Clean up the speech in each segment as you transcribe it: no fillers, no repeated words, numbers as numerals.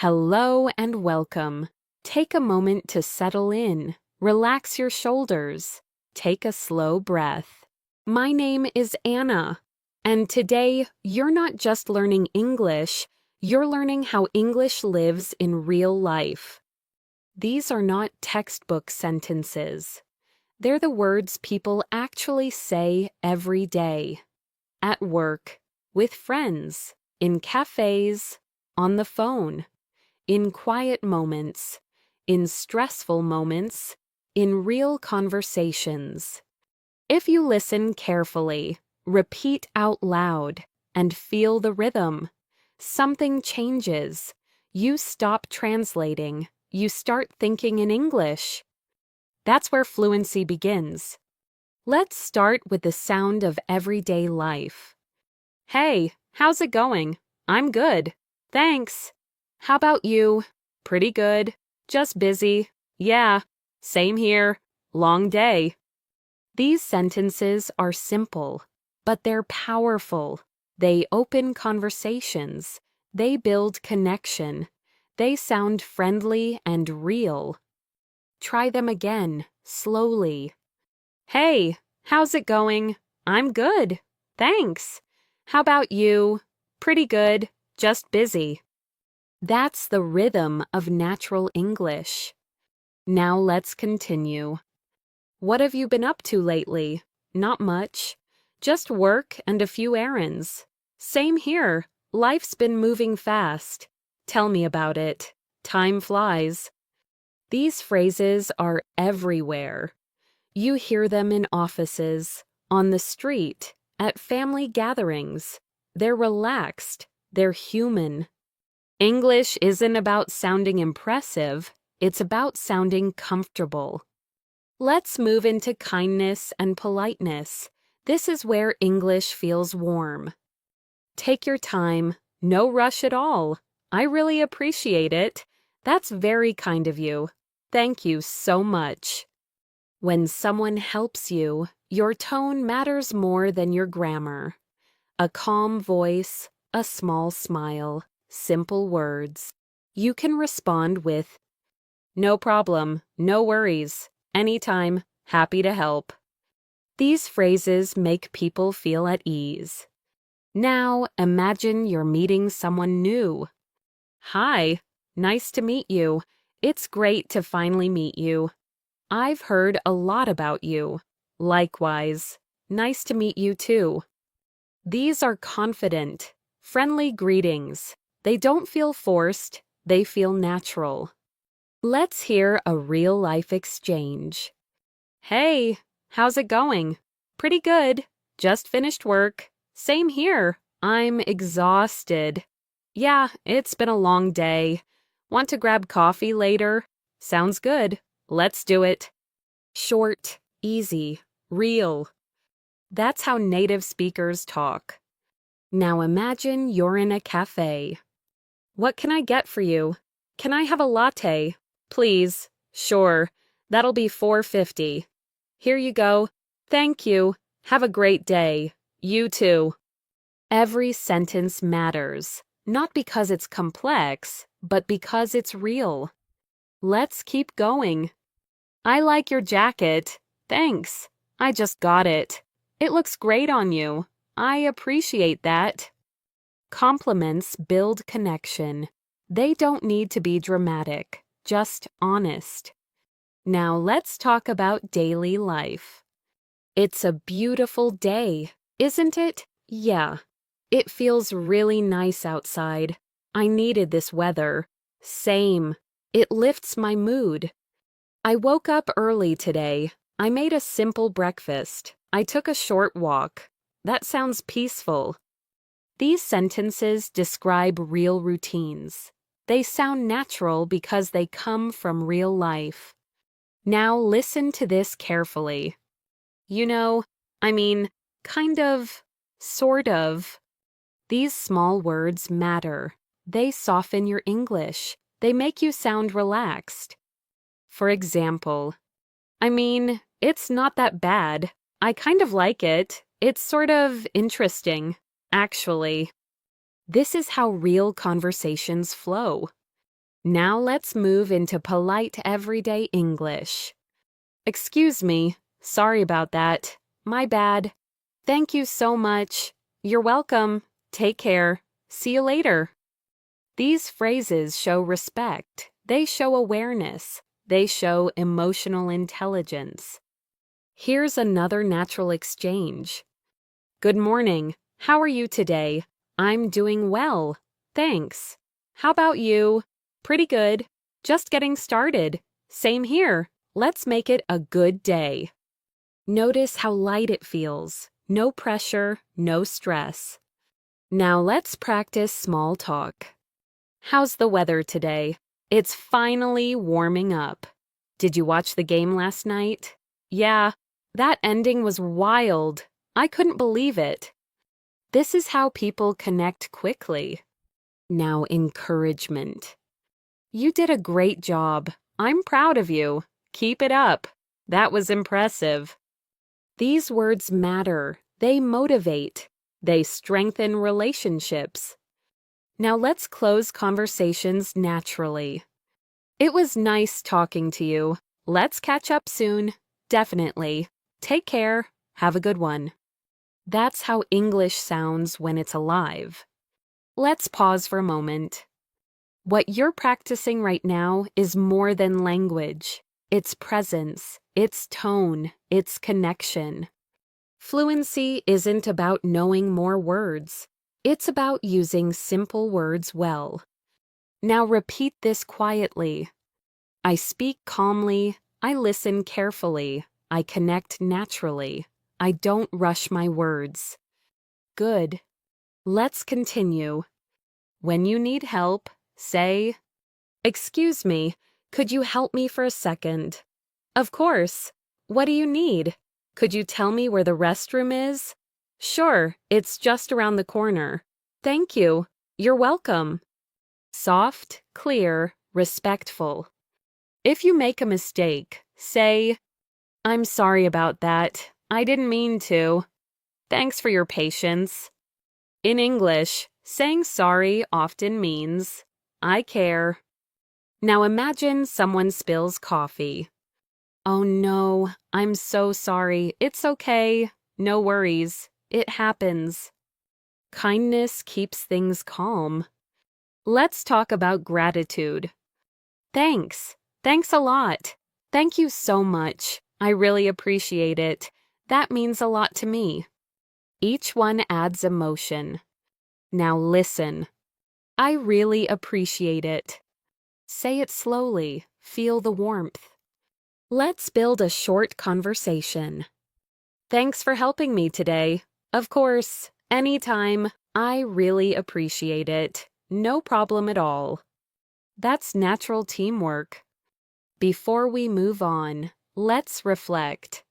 Hello and welcome. Take a moment to settle in. Relax your shoulders. Take a slow breath. My name is Anna, and today you're not just learning English, you're learning how English lives in real life. These are not textbook sentences. They're the words people actually say every day. At work, with friends, in cafes, on the phone. In quiet moments, in stressful moments, in real conversations. If you listen carefully, repeat out loud, and feel the rhythm, something changes. You stop translating. You start thinking in English. That's where fluency begins. Let's start with the sound of everyday life. Hey, how's it going? I'm good. Thanks. How about you? Pretty good. Just busy. Yeah, same here. Long day. These sentences are simple, but they're powerful. They open conversations. They build connection. They sound friendly and real. Try them again, slowly. Hey, how's it going? I'm good. Thanks. How about you? Pretty good. Just busy. That's the rhythm of natural English. Now let's continue. What have you been up to lately? Not much. Just work and a few errands. Same here. Life's been moving fast. Tell me about it. Time flies. These phrases are everywhere. You hear them in offices, on the street, at family gatherings. They're relaxed. They're human. English isn't about sounding impressive, it's about sounding comfortable. Let's move into kindness and politeness. This is where English feels warm. Take your time, no rush at all. I really appreciate it. That's very kind of you. Thank you so much. When someone helps you, your tone matters more than your grammar. A calm voice, a small smile. Simple words. You can respond with, "No problem, no worries, anytime, happy to help." These phrases make people feel at ease. Now imagine you're meeting someone new. Hi, nice to meet you. It's great to finally meet you. I've heard a lot about you. Likewise, nice to meet you too. These are confident, friendly greetings. They don't feel forced, they feel natural. Let's hear a real-life exchange. Hey, how's it going? Pretty good. Just finished work. Same here. I'm exhausted. Yeah, it's been a long day. Want to grab coffee later? Sounds good. Let's do it. Short, easy, real. That's how native speakers talk. Now imagine you're in a cafe. What can I get for you? Can I have a latte? Please. Sure. That'll be $4.50. Here you go. Thank you. Have a great day. You too. Every sentence matters, not because it's complex, but because it's real. Let's keep going. I like your jacket. Thanks. I just got it. It looks great on you. I appreciate that. Compliments build connection. They don't need to be dramatic, just honest. Now let's talk about daily life. It's a beautiful day, isn't it? Yeah. It feels really nice outside. I needed this weather. Same. It lifts my mood. I woke up early today. I made a simple breakfast. I took a short walk. That sounds peaceful. These sentences describe real routines. They sound natural because they come from real life. Now listen to this carefully. You know, kind of, sort of. These small words matter. They soften your English. They make you sound relaxed. For example, it's not that bad. I kind of like it. It's sort of interesting. Actually, this is how real conversations flow. Now let's move into polite everyday English. Excuse me. Sorry about that. My bad. Thank you so much. You're welcome. Take care. See you later. These phrases show respect. They show awareness. They show emotional intelligence. Here's another natural exchange. Good morning. How are you today? I'm doing well. Thanks. How about you? Pretty good. Just getting started. Same here. Let's make it a good day. Notice how light it feels. No pressure, no stress. Now let's practice small talk. How's the weather today? It's finally warming up. Did you watch the game last night? Yeah, that ending was wild. I couldn't believe it. This is how people connect quickly. Now encouragement. You did a great job. I'm proud of you. Keep it up. That was impressive. These words matter. They motivate. They strengthen relationships. Now let's close conversations naturally. It was nice talking to you. Let's catch up soon. Definitely. Take care. Have a good one. That's how English sounds when it's alive. Let's pause for a moment. What you're practicing right now is more than language. It's presence, it's tone, it's connection. Fluency isn't about knowing more words. It's about using simple words well. Now repeat this quietly. I speak calmly. I listen carefully. I connect naturally. I don't rush my words. Good. Let's continue. When you need help, say, "Excuse me, could you help me for a second?" Of course. What do you need? Could you tell me where the restroom is? Sure, it's just around the corner. Thank you. You're welcome. Soft, clear, respectful. If you make a mistake, say, "I'm sorry about that. I didn't mean to. Thanks for your patience." In English, saying sorry often means, "I care." Now imagine someone spills coffee. Oh no, I'm so sorry. It's okay. No worries. It happens. Kindness keeps things calm. Let's talk about gratitude. Thanks. Thanks a lot. Thank you so much. I really appreciate it. That means a lot to me. Each one adds emotion. Now listen. I really appreciate it. Say it slowly. Feel the warmth. Let's build a short conversation. Thanks for helping me today. Of course, anytime. I really appreciate it. No problem at all. That's natural teamwork. Before we move on, let's reflect.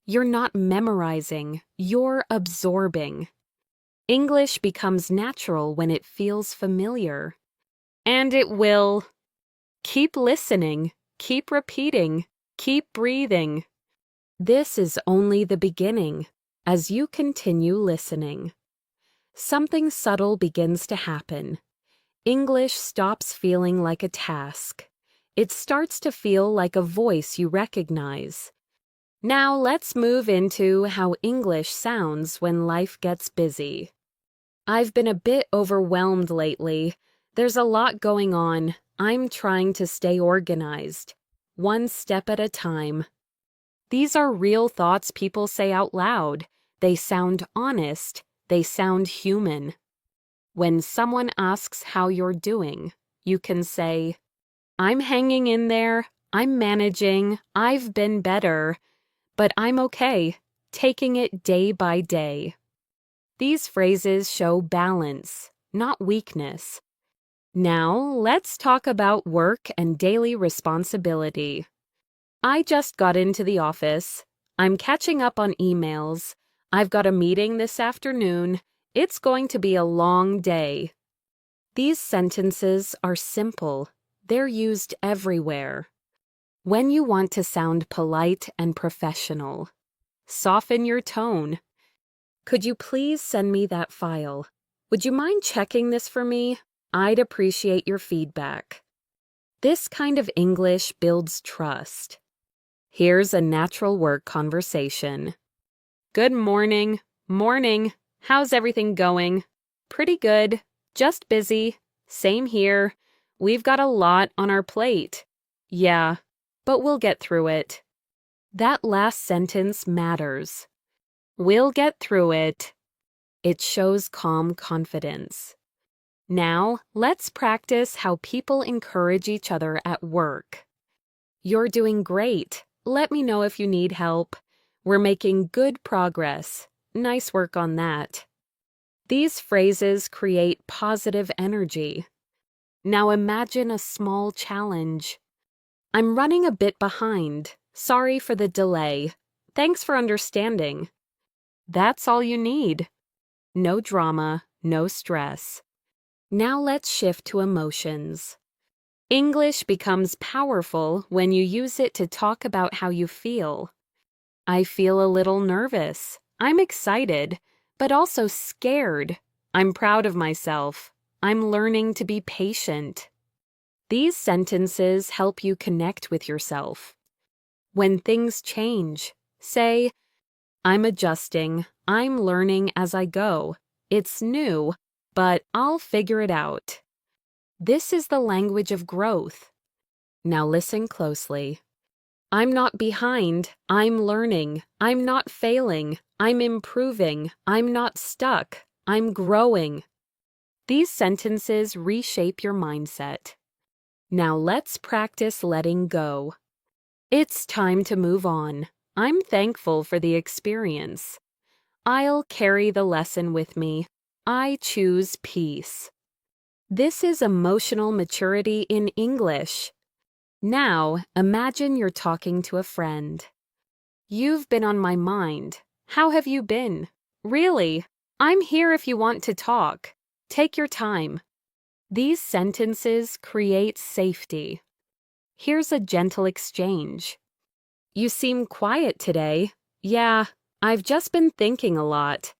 You're not memorizing, you're absorbing. English becomes natural when it feels familiar. And it will. Keep listening, keep repeating, keep breathing. This is only the beginning as you continue listening. Something subtle begins to happen. English stops feeling like a task. It starts to feel like a voice you recognize. Now let's move into how English sounds when life gets busy. I've been a bit overwhelmed lately. There's a lot going on. I'm trying to stay organized, one step at a time. These are real thoughts people say out loud. They sound honest. They sound human. When someone asks how you're doing, you can say, "I'm hanging in there. I'm managing. I've been better. But I'm okay, taking it day by day." These phrases show balance, not weakness. Now, let's talk about work and daily responsibility. I just got into the office. I'm catching up on emails. I've got a meeting this afternoon. It's going to be a long day. These sentences are simple. They're used everywhere. When you want to sound polite and professional, soften your tone. Could you please send me that file? Would you mind checking this for me? I'd appreciate your feedback. This kind of English builds trust. Here's a natural work conversation. Good morning. Morning. How's everything going? Pretty good. Just busy. Same here. We've got a lot on our plate. Yeah, but we'll get through it. That last sentence matters. We'll get through it. It shows calm confidence. Now, let's practice how people encourage each other at work. You're doing great. Let me know if you need help. We're making good progress. Nice work on that. These phrases create positive energy. Now imagine a small challenge. I'm running a bit behind. Sorry for the delay. Thanks for understanding. That's all you need. No drama, no stress. Now let's shift to emotions. English becomes powerful when you use it to talk about how you feel. I feel a little nervous. I'm excited, but also scared. I'm proud of myself. I'm learning to be patient. These sentences help you connect with yourself. When things change, say, I'm adjusting. I'm learning as I go. It's new, but I'll figure it out. This is the language of growth. Now listen closely. I'm not behind. I'm learning. I'm not failing. I'm improving. I'm not stuck. I'm growing. These sentences reshape your mindset. Now let's practice letting go. It's time to move on. I'm thankful for the experience. I'll carry the lesson with me. I choose peace. This is emotional maturity in English. Now, imagine you're talking to a friend. You've been on my mind. How have you been? Really? I'm here if you want to talk. Take your time. These sentences create safety. Here's a gentle exchange. You seem quiet today. Yeah, I've just been thinking a lot.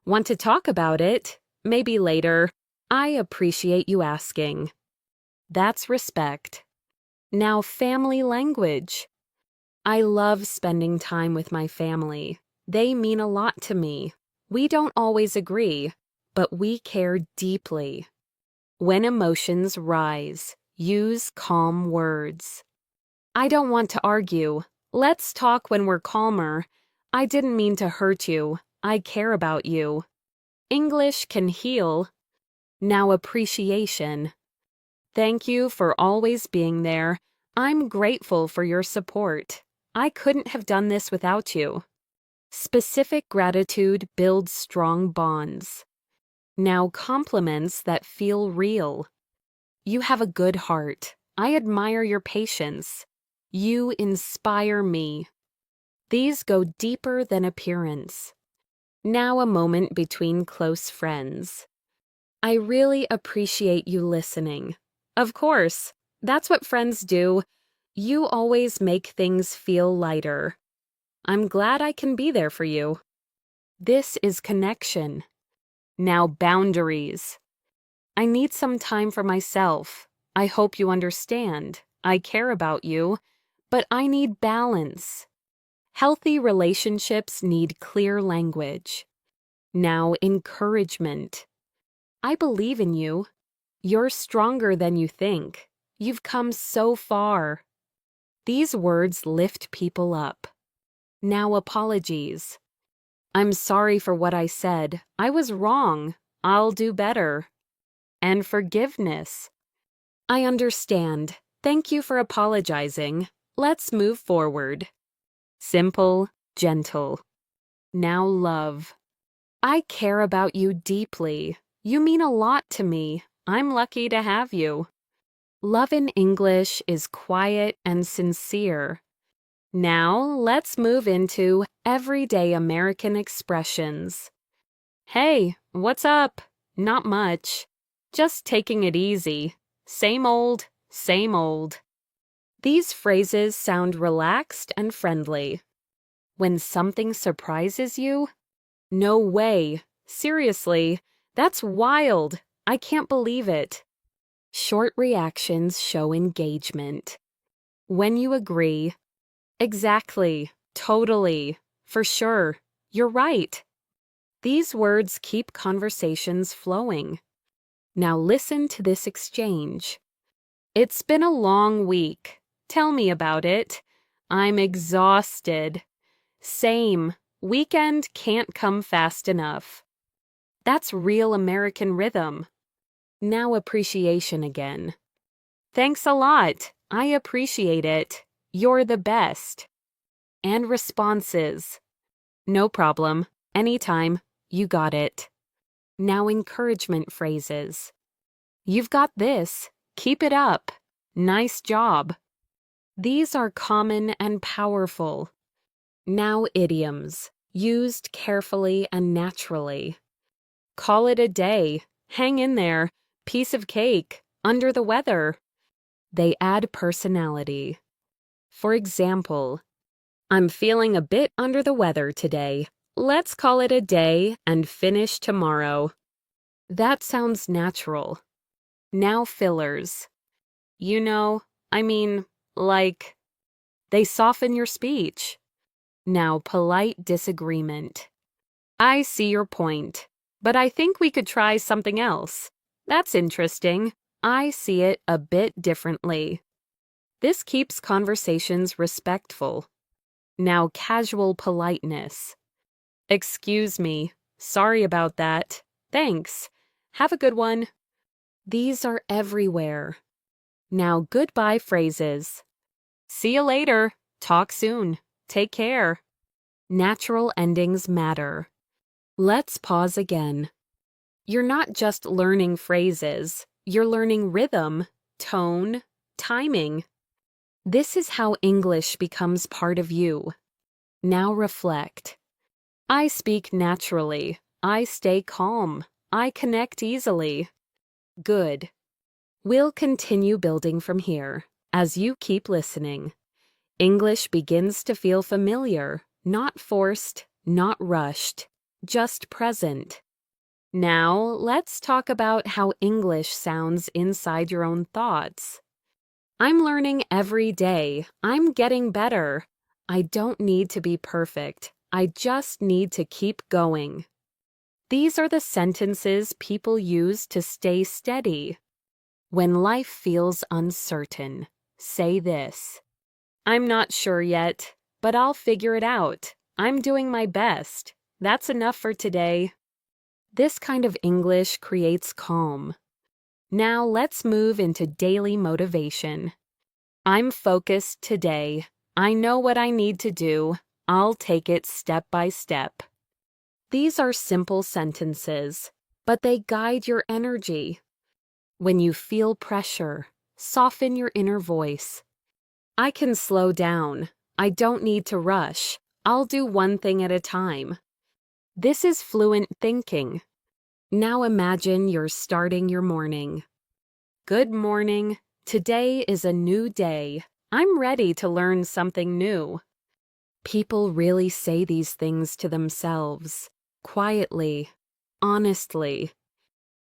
Want to talk about it? Maybe later. I appreciate you asking. That's respect. Now, family language. I love spending time with my family. They mean a lot to me. We don't always agree, but we care deeply. When emotions rise, use calm words. I don't want to argue. Let's talk when we're calmer. I didn't mean to hurt you. I care about you. English can heal. Now appreciation. Thank you for always being there. I'm grateful for your support. I couldn't have done this without you. Specific gratitude builds strong bonds. Now compliments that feel real. You have a good heart. I admire your patience. You inspire me. These go deeper than appearance. Now a moment between close friends. I really appreciate you listening. Of course, that's what friends do. You always make things feel lighter. I'm glad I can be there for you. This is connection. Now boundaries. I need some time for myself. I hope you understand. I care about you, but I need balance. Healthy relationships need clear language. Now encouragement. I believe in you. You're stronger than you think. You've come so far. These words lift people up. Now apologies. I'm sorry for what I said. I was wrong. I'll do better. And forgiveness. I understand. Thank you for apologizing. Let's move forward. Simple, gentle. Now love. I care about you deeply. You mean a lot to me. I'm lucky to have you. Love in English is quiet and sincere. Now let's move into everyday American expressions. Hey, what's up? Not much. Just taking it easy. Same old, same old. These phrases sound relaxed and friendly. When something surprises you, no way. Seriously, that's wild. I can't believe it. Short reactions show engagement. When you agree, exactly, totally, for sure, you're right. These words keep conversations flowing. Now listen to this exchange. It's been a long week. Tell me about it. I'm exhausted. Same. Weekend can't come fast enough. That's real American rhythm. Now appreciation again. Thanks a lot. I appreciate it. You're the best. And responses. No problem. Anytime. You got it. Now encouragement phrases. You've got this. Keep it up. Nice job. These are common and powerful. Now idioms, used carefully and naturally. Call it a day. Hang in there. Piece of cake. Under the weather. They add personality. For example, I'm feeling a bit under the weather today. Let's call it a day and finish tomorrow. That sounds natural. Now fillers. You know, I mean, like, they soften your speech. Now polite disagreement. I see your point, but I think we could try something else. That's interesting. I see it a bit differently. This keeps conversations respectful. Now casual politeness. Excuse me. Sorry about that. Thanks. Have a good one. These are everywhere. Now goodbye phrases. See you later. Talk soon. Take care. Natural endings matter. Let's pause again. You're not just learning phrases. You're learning rhythm, tone, timing. This is how English becomes part of you. Now reflect. I speak naturally. I stay calm. I connect easily. Good. We'll continue building from here. As you keep listening, English begins to feel familiar, not forced, not rushed, just present. Now, let's talk about how English sounds inside your own thoughts. I'm learning every day. I'm getting better. I don't need to be perfect. I just need to keep going. These are the sentences people use to stay steady. When life feels uncertain, say this. I'm not sure yet, but I'll figure it out. I'm doing my best. That's enough for today. This kind of English creates calm. Now let's move into daily motivation. I'm focused today. I know what I need to do. I'll take it step by step. These are simple sentences, but they guide your energy. When you feel pressure, soften your inner voice. I can slow down. I don't need to rush. I'll do one thing at a time. This is fluent thinking. Now imagine you're starting your morning. Good morning. Today is a new day. I'm ready to learn something new. People really say these things to themselves, quietly, honestly.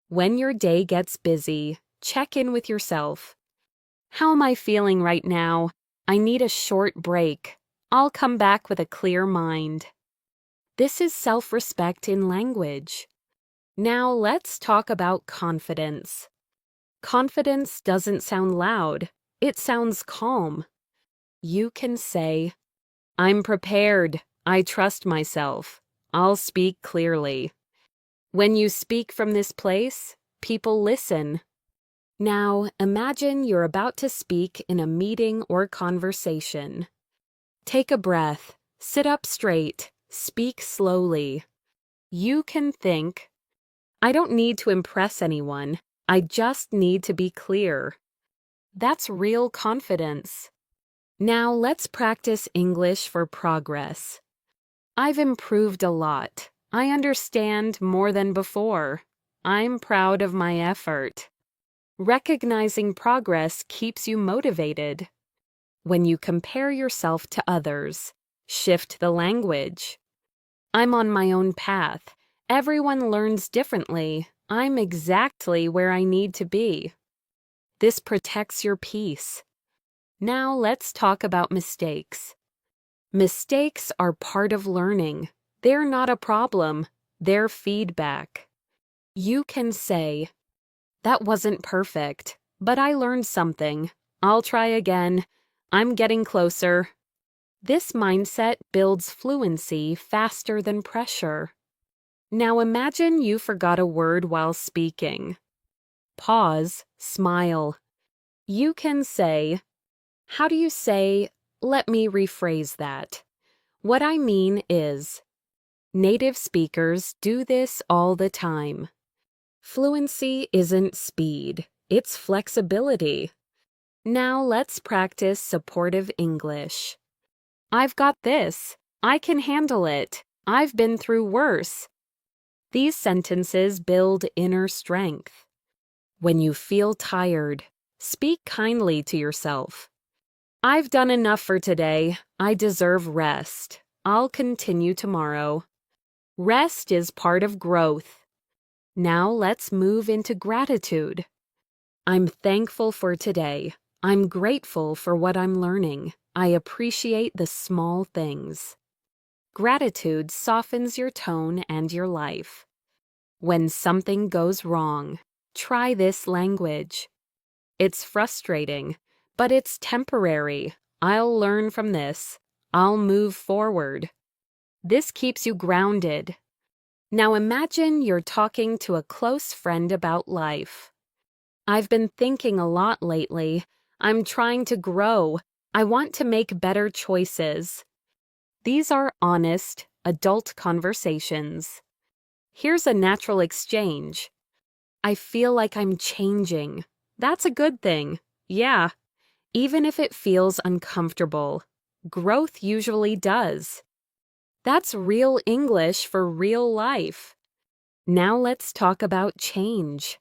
When your day gets busy, check in with yourself. How am I feeling right now? I need a short break. I'll come back with a clear mind. This is self-respect in language. Now let's talk about confidence. Confidence doesn't sound loud. It sounds calm. You can say, I'm prepared. I trust myself. I'll speak clearly. When you speak from this place, people listen. Now, imagine you're about to speak in a meeting or conversation. Take a breath, sit up straight, speak slowly. You can think, I don't need to impress anyone. I just need to be clear. That's real confidence. Now let's practice English for progress. I've improved a lot. I understand more than before. I'm proud of my effort. Recognizing progress keeps you motivated. When you compare yourself to others, shift the language. I'm on my own path. Everyone learns differently. I'm exactly where I need to be. This protects your peace. Now let's talk about mistakes. Mistakes are part of learning. They're not a problem. They're feedback. You can say, "That wasn't perfect, but I learned something. I'll try again. I'm getting closer." This mindset builds fluency faster than pressure. Now imagine you forgot a word while speaking. Pause, smile. You can say, "How do you say, let me rephrase that? What I mean is," native speakers do this all the time. Fluency isn't speed, it's flexibility. Now let's practice supportive English. "I've got this. I can handle it. I've been through worse." These sentences build inner strength. When you feel tired, speak kindly to yourself. "I've done enough for today. I deserve rest. I'll continue tomorrow." Rest is part of growth. Now let's move into gratitude. I'm thankful for today. I'm grateful for what I'm learning. I appreciate the small things. Gratitude softens your tone and your life. When something goes wrong, try this language. "It's frustrating, but it's temporary. I'll learn from this. I'll move forward." This keeps you grounded. Now imagine you're talking to a close friend about life. "I've been thinking a lot lately. I'm trying to grow. I want to make better choices." These are honest, adult conversations. Here's a natural exchange. "I feel like I'm changing." That's a good thing. Yeah, even if it feels uncomfortable. Growth usually does. That's real English for real life. Now let's talk about change.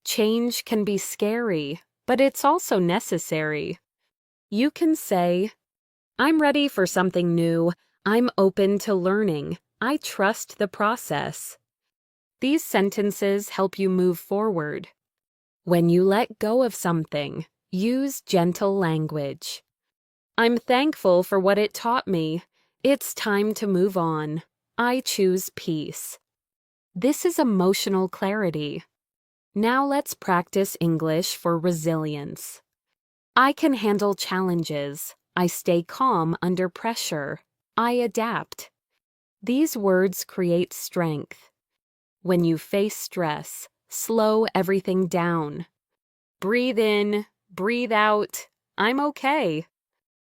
Change can be scary, but it's also necessary. You can say, "I'm ready for something new. I'm open to learning. I trust the process." These sentences help you move forward. When you let go of something, use gentle language. "I'm thankful for what it taught me. It's time to move on. I choose peace." This is emotional clarity. Now let's practice English for resilience. "I can handle challenges. I stay calm under pressure. I adapt." These words create strength. When you face stress, slow everything down. Breathe in, breathe out. "I'm okay."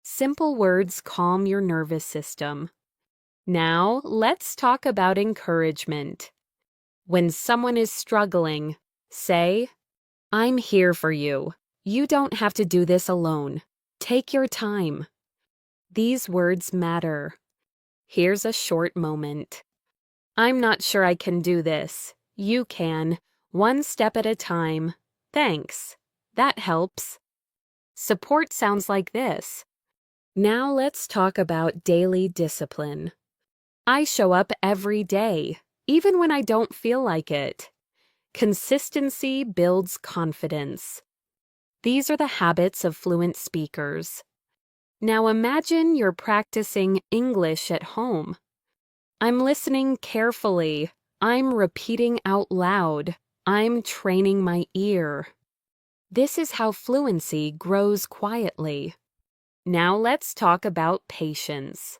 Simple words calm your nervous system. Now, let's talk about encouragement. When someone is struggling, say, "I'm here for you. You don't have to do this alone. Take your time." These words matter. Here's a short moment. "I'm not sure I can do this. You can. One step at a time. Thanks." That helps. Support sounds like this. Now let's talk about daily discipline. "I show up every day, even when I don't feel like it." Consistency builds confidence. These are the habits of fluent speakers. Now imagine you're practicing English at home. "I'm listening carefully. I'm repeating out loud. I'm training my ear." This is how fluency grows quietly. Now let's talk about patience.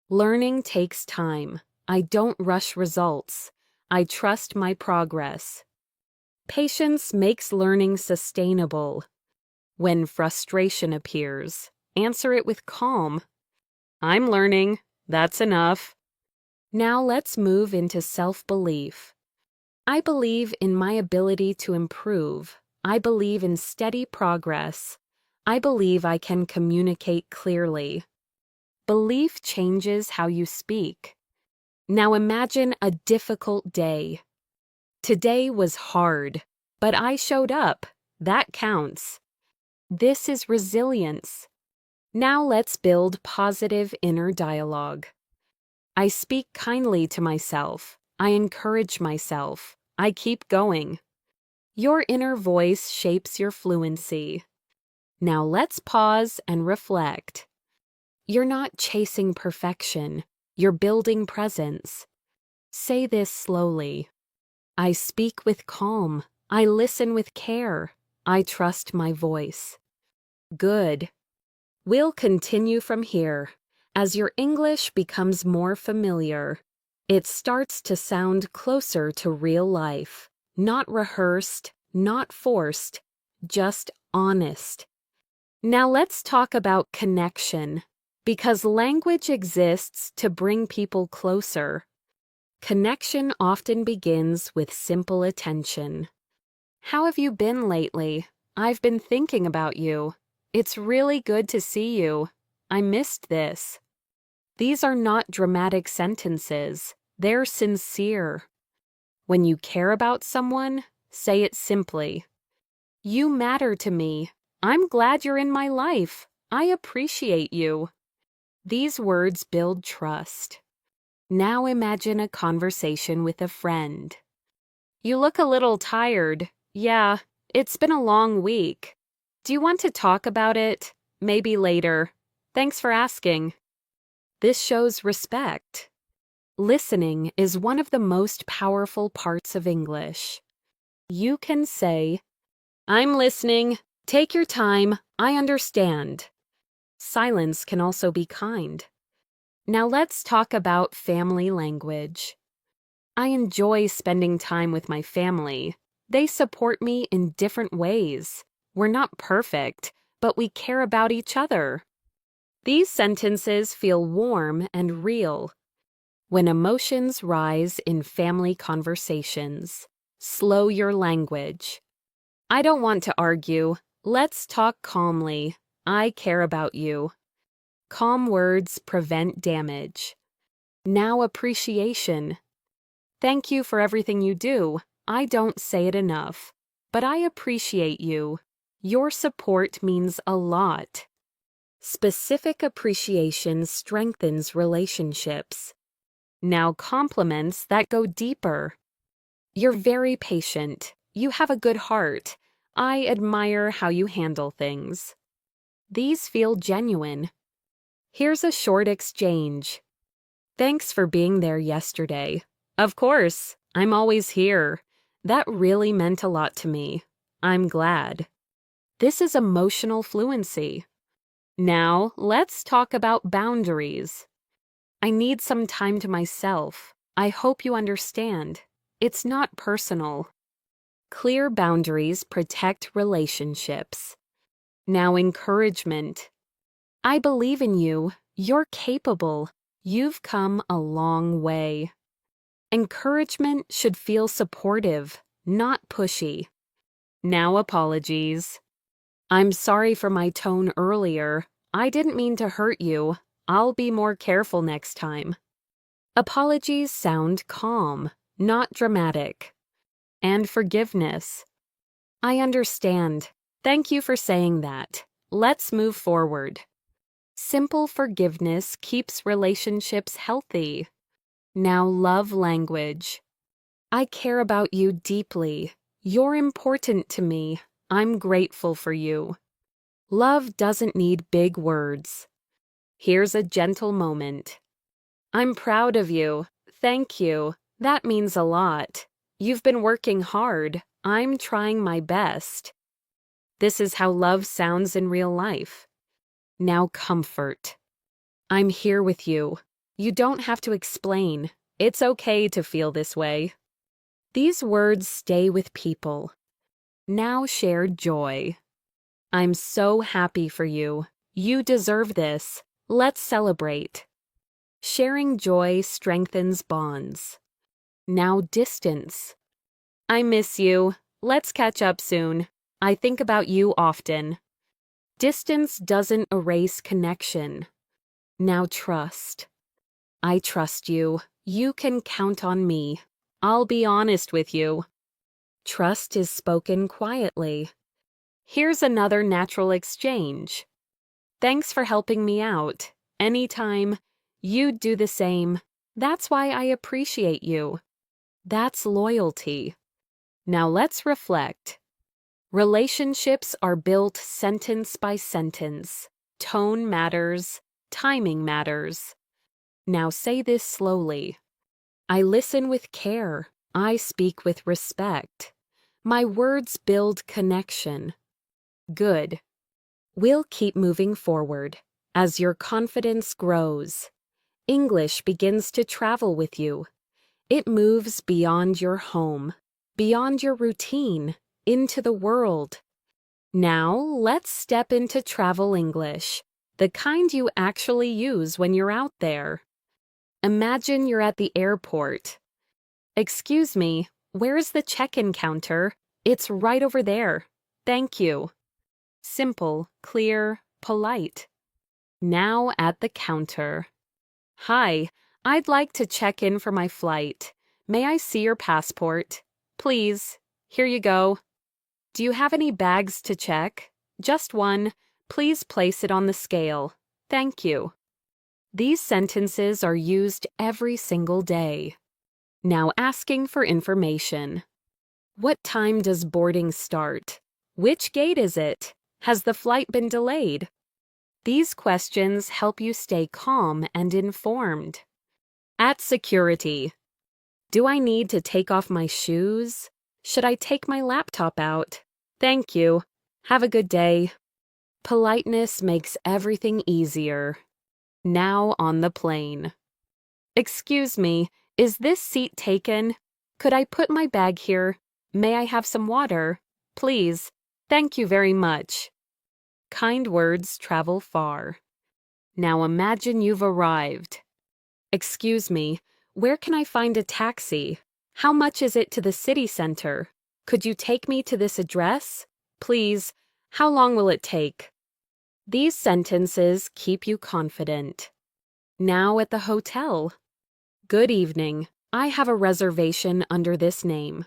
Learning takes time. I don't rush results. I trust my progress. Patience makes learning sustainable. When frustration appears, answer it with calm. "I'm learning. That's enough." Now let's move into self-belief. "I believe in my ability to improve. I believe in steady progress. I believe I can communicate clearly." Belief changes how you speak. Now imagine a difficult day. "Today was hard, but I showed up. That counts." This is resilience. Now let's build positive inner dialogue. "I speak kindly to myself. I encourage myself. I keep going." Your inner voice shapes your fluency. Now let's pause and reflect. You're not chasing perfection. You're building presence. Say this slowly. I speak with calm. I listen with care. I trust my voice. Good. We'll continue from here. As your English becomes more familiar, it starts to sound closer to real life. Not rehearsed, not forced, just honest. Now let's talk about connection, because language exists to bring people closer. Connection often begins with simple attention. How have you been lately? I've been thinking about you. It's really good to see you. I missed this. These are not dramatic sentences. They're sincere. When you care about someone, say it simply. You matter to me. I'm glad you're in my life. I appreciate you. These words build trust. Now imagine a conversation with a friend. You look a little tired. Yeah, it's been a long week. Do you want to talk about it? Maybe later. Thanks for asking. This shows respect. Listening is one of the most powerful parts of English. You can say, I'm listening. Take your time. I understand. Silence can also be kind. Now let's talk about family language. I enjoy spending time with my family. They support me in different ways. We're not perfect, but we care about each other. These sentences feel warm and real. When emotions rise in family conversations, slow your language. I don't want to argue. Let's talk calmly. I care about you. Calm words prevent damage. Now appreciation. Thank you for everything you do. I don't say it enough, but I appreciate you. Your support means a lot. Specific appreciation strengthens relationships. Now compliments that go deeper. You're very patient. You have a good heart. I admire how you handle things. These feel genuine. Here's a short exchange. Thanks for being there yesterday. Of course, I'm always here. That really meant a lot to me. I'm glad. This is emotional fluency. Now, let's talk about boundaries. I need some time to myself. I hope you understand. It's not personal. Clear boundaries protect relationships. Now, encouragement. I believe in you. You're capable. You've come a long way. Encouragement should feel supportive, not pushy. Now apologies. I'm sorry for my tone earlier. I didn't mean to hurt you. I'll be more careful next time. Apologies sound calm, not dramatic. And forgiveness. I understand. Thank you for saying that. Let's move forward. Simple forgiveness keeps relationships healthy. Now love language. I care about you deeply. You're important to me. I'm grateful for you. Love doesn't need big words. Here's a gentle moment. I'm proud of you. Thank you. That means a lot. You've been working hard. I'm trying my best. This is how love sounds in real life. Now comfort. I'm here with you. You don't have to explain. It's okay to feel this way. These words stay with people. Now share joy. I'm so happy for you. You deserve this. Let's celebrate. Sharing joy strengthens bonds. Now distance. I miss you. Let's catch up soon. I think about you often. Distance doesn't erase connection. Now trust. I trust you. You can count on me. I'll be honest with you. Trust is spoken quietly. Here's another natural exchange. Thanks for helping me out. Anytime. You'd do the same. That's why I appreciate you. That's loyalty. Now let's reflect. Relationships are built sentence by sentence. Tone matters, timing matters. Now say this slowly. I listen with care. I speak with respect. My words build connection. Good. We'll keep moving forward. As your confidence grows, English begins to travel with you. It moves beyond your home, beyond your routine, into the world. Now, let's step into travel English, the kind you actually use when you're out there. Imagine you're at the airport. Excuse me, where's the check-in counter? It's right over there. Thank you. Simple, clear, polite. Now at the counter. Hi, I'd like to check in for my flight. May I see your passport? Please. Here you go. Do you have any bags to check? Just one. Please place it on the scale. Thank you. These sentences are used every single day. Now asking for information. What time does boarding start? Which gate is it? Has the flight been delayed? These questions help you stay calm and informed. At security. Do I need to take off my shoes? Should I take my laptop out? Thank you. Have a good day. Politeness makes everything easier. Now on the plane. Excuse me, is this seat taken? Could I put my bag here? May I have some water? Please. Thank you very much. Kind words travel far. Now imagine you've arrived. Excuse me, where can I find a taxi? How much is it to the city center? Could you take me to this address? Please, how long will it take? These sentences keep you confident. Now at the hotel. Good evening. I have a reservation under this name.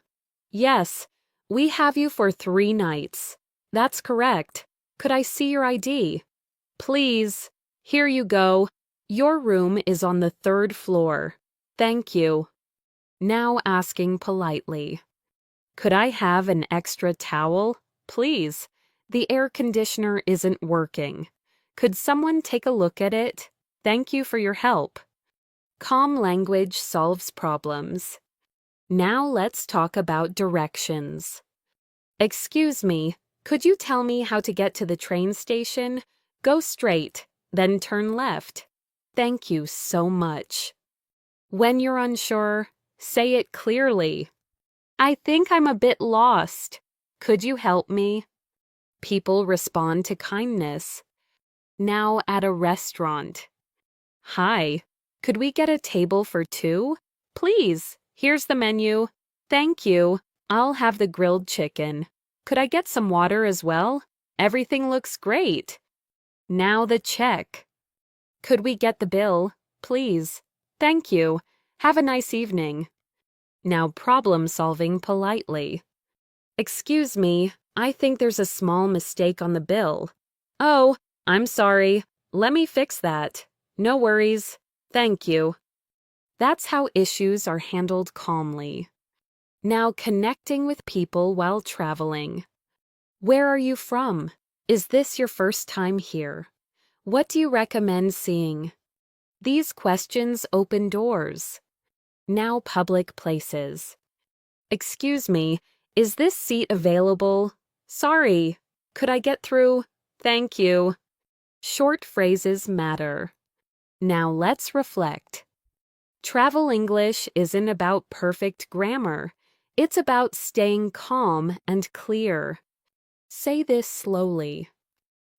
Yes, we have you for 3 nights. That's correct. Could I see your ID? Please. Here you go. Your room is on the 3rd floor. Thank you. Now asking politely. Could I have an extra towel? Please. The air conditioner isn't working. Could someone take a look at it? Thank you for your help. Calm language solves problems. Now let's talk about directions. Excuse me, could you tell me how to get to the train station? Go straight, then turn left. Thank you so much. When you're unsure, say it clearly. I think I'm a bit lost. Could you help me? People respond to kindness. Now at a restaurant. Hi, could we get a table for 2? Please, here's the menu. Thank you. I'll have the grilled chicken. Could I get some water as well? Everything looks great. Now the check. Could we get the bill, please? Thank you. Have a nice evening. Now problem solving politely. Excuse me, I think there's a small mistake on the bill. Oh, I'm sorry. Let me fix that. No worries. Thank you. That's how issues are handled calmly. Now connecting with people while traveling. Where are you from? Is this your first time here? What do you recommend seeing? These questions open doors. Now public places. Excuse me, is this seat available? Sorry, could I get through? Thank you. Short phrases matter. Now let's reflect. Travel English isn't about perfect grammar. It's about staying calm and clear. Say this slowly.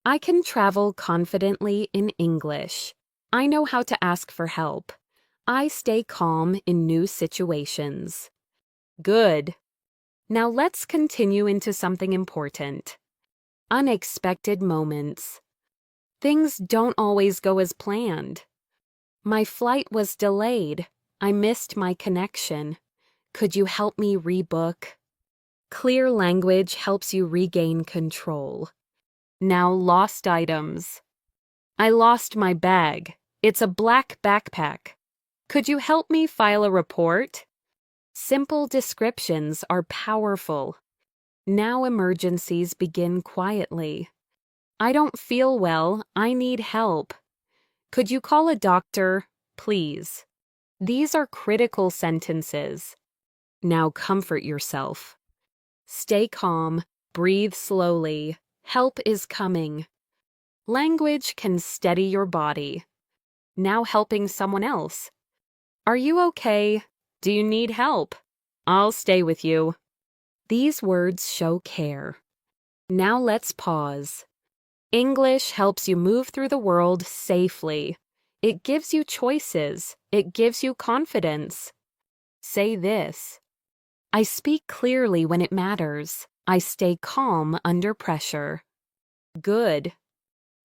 I can travel confidently in English. I know how to ask for help. I stay calm in new situations. Good. Now let's continue into something important. Unexpected moments. Things don't always go as planned. My flight was delayed. I missed my connection. Could you help me rebook? Clear language helps you regain control. Now lost items. I lost my bag. It's a black backpack. Could you help me file a report? Simple descriptions are powerful. Now emergencies begin quietly. I don't feel well. I need help. Could you call a doctor, please? These are critical sentences. Now comfort yourself. Stay calm. Breathe slowly. Help is coming. Language can steady your body. Now helping someone else. Are you okay? Do you need help? I'll stay with you. These words show care. Now let's pause. English helps you move through the world safely. It gives you choices. It gives you confidence. Say this. I speak clearly when it matters. I stay calm under pressure. Good.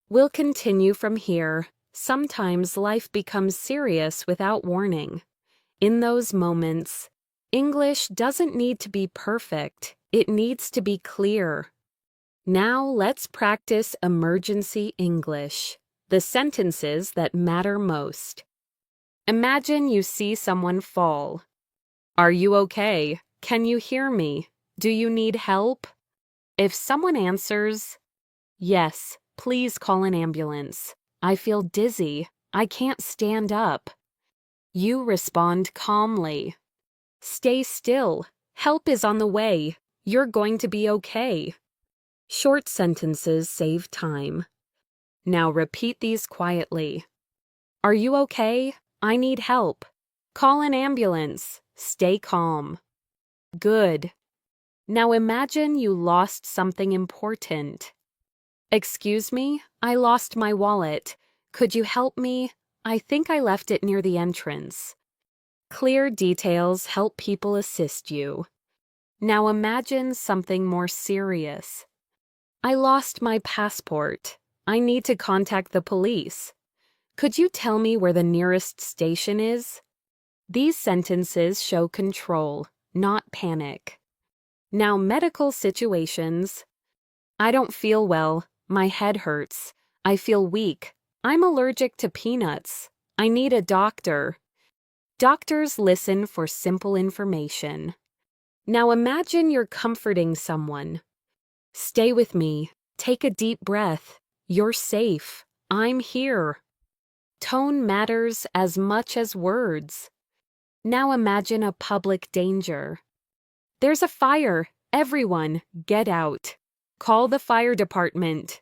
We'll continue from here. Sometimes life becomes serious without warning. In those moments, English doesn't need to be perfect. It needs to be clear. Now let's practice emergency English, the sentences that matter most. Imagine you see someone fall. Are you okay? Can you hear me? Do you need help? If someone answers, yes, please call an ambulance. I feel dizzy. I can't stand up. You respond calmly. Stay still. Help is on the way. You're going to be okay. Short sentences save time. Now repeat these quietly. Are you okay? I need help. Call an ambulance. Stay calm. Good. Now imagine you lost something important. Excuse me, I lost my wallet. Could you help me? I think I left it near the entrance. Clear details help people assist you. Now imagine something more serious. I lost my passport. I need to contact the police. Could you tell me where the nearest station is? These sentences show control, not panic. Now medical situations. I don't feel well. My head hurts. I feel weak. I'm allergic to peanuts. I need a doctor. Doctors listen for simple information. Now imagine you're comforting someone. Stay with me. Take a deep breath. You're safe. I'm here. Tone matters as much as words. Now imagine a public danger. There's a fire. Everyone, get out. Call the fire department.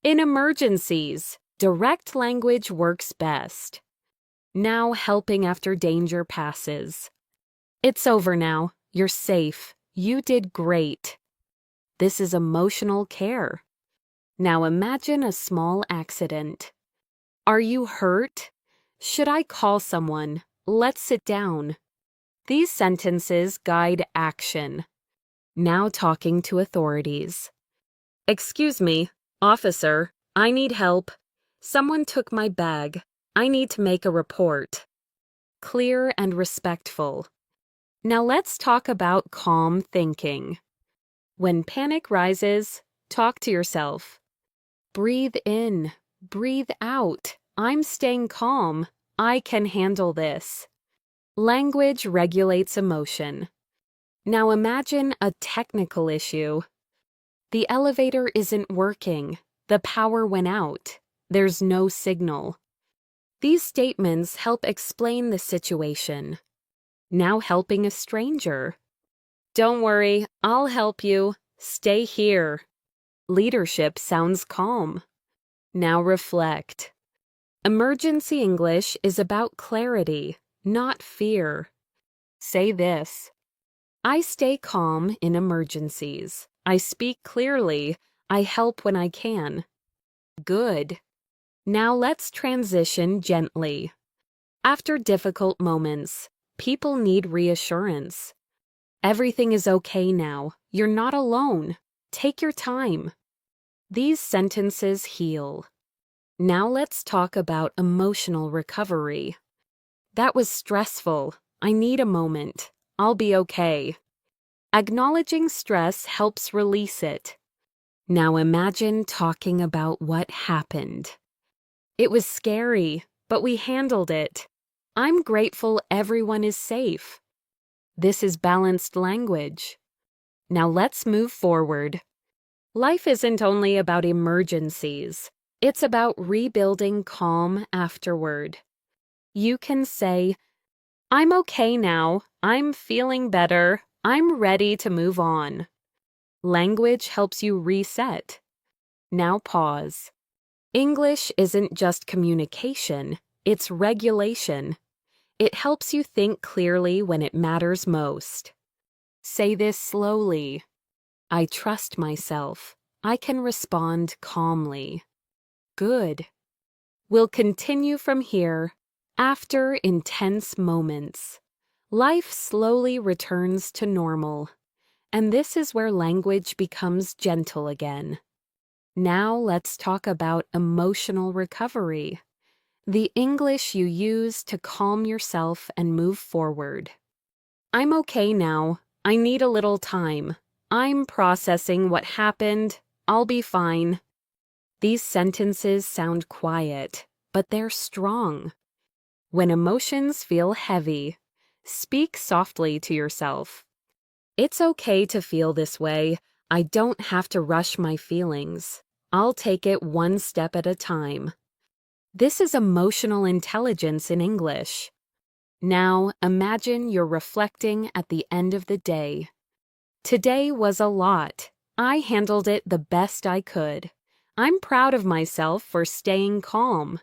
In emergencies, direct language works best. Now helping after danger passes. It's over now. You're safe. You did great. This is emotional care. Now imagine a small accident. Are you hurt? Should I call someone? Let's sit down. These sentences guide action. Now talking to authorities. Excuse me, officer, I need help. Someone took my bag. I need to make a report. Clear and respectful. Now let's talk about calm thinking. When panic rises, talk to yourself. Breathe in, breathe out. I'm staying calm. I can handle this. Language regulates emotion. Now imagine a technical issue. The elevator isn't working. The power went out. There's no signal. These statements help explain the situation. Now helping a stranger. Don't worry, I'll help you. Stay here. Leadership sounds calm. Now reflect. Emergency English is about clarity, not fear. Say this. I stay calm in emergencies. I speak clearly. I help when I can. Good. Now let's transition gently. After difficult moments, people need reassurance. Everything is okay now. You're not alone. Take your time. These sentences heal. Now let's talk about emotional recovery. That was stressful. I need a moment. I'll be okay. Acknowledging stress helps release it. Now imagine talking about what happened. It was scary, but we handled it. I'm grateful everyone is safe. This is balanced language. Now let's move forward. Life isn't only about emergencies. It's about rebuilding calm afterward. You can say, I'm okay now. I'm feeling better. I'm ready to move on. Language helps you reset. Now pause. English isn't just communication, it's regulation. It helps you think clearly when it matters most. Say this slowly. I trust myself. I can respond calmly. Good. We'll continue from here. After intense moments, life slowly returns to normal, and this is where language becomes gentle again. Now let's talk about emotional recovery, the English you use to calm yourself and move forward. I'm okay now. I need a little time. I'm processing what happened. I'll be fine. These sentences sound quiet, but they're strong. When emotions feel heavy, speak softly to yourself. It's okay to feel this way. I don't have to rush my feelings. I'll take it one step at a time. This is emotional intelligence in English. Now, imagine you're reflecting at the end of the day. Today was a lot. I handled it the best I could. I'm proud of myself for staying calm.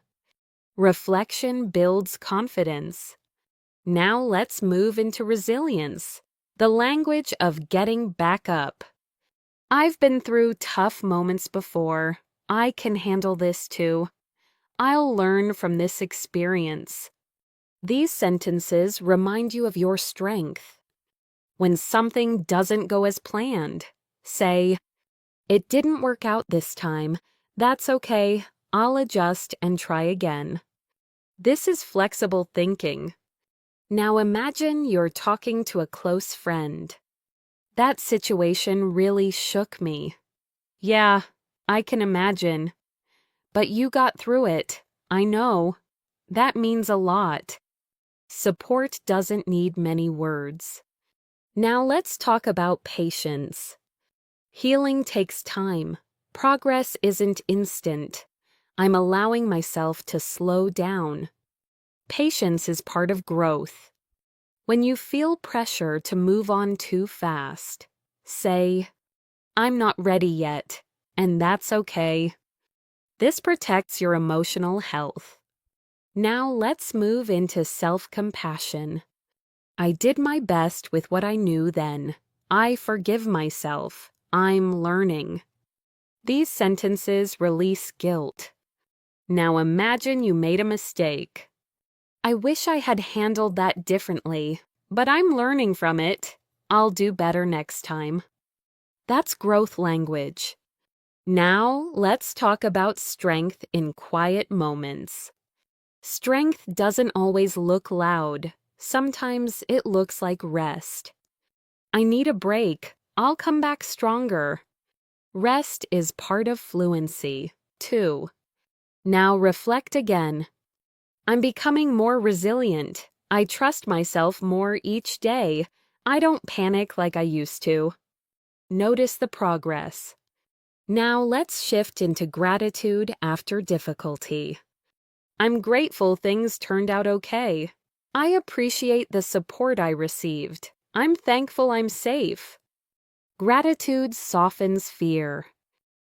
Reflection builds confidence. Now let's move into resilience, the language of getting back up. I've been through tough moments before. I can handle this too. I'll learn from this experience. These sentences remind you of your strength. When something doesn't go as planned, say, it didn't work out this time. That's okay. I'll adjust and try again. This is flexible thinking. Now imagine you're talking to a close friend. That situation really shook me. Yeah, I can imagine. But you got through it. I know. That means a lot. Support doesn't need many words. Now let's talk about patience. Healing takes time. Progress isn't instant. I'm allowing myself to slow down. Patience is part of growth. When you feel pressure to move on too fast, say, I'm not ready yet, and that's okay. This protects your emotional health. Now let's move into self-compassion. I did my best with what I knew then. I forgive myself. I'm learning. These sentences release guilt. Now imagine you made a mistake. I wish I had handled that differently, but I'm learning from it. I'll do better next time. That's growth language. Now let's talk about strength in quiet moments. Strength doesn't always look loud. Sometimes it looks like rest. I need a break. I'll come back stronger. Rest is part of fluency, too. Now reflect again. I'm becoming more resilient. I trust myself more each day. I don't panic like I used to. Notice the progress. Now let's shift into gratitude after difficulty. I'm grateful things turned out okay. I appreciate the support I received. I'm thankful I'm safe. Gratitude softens fear.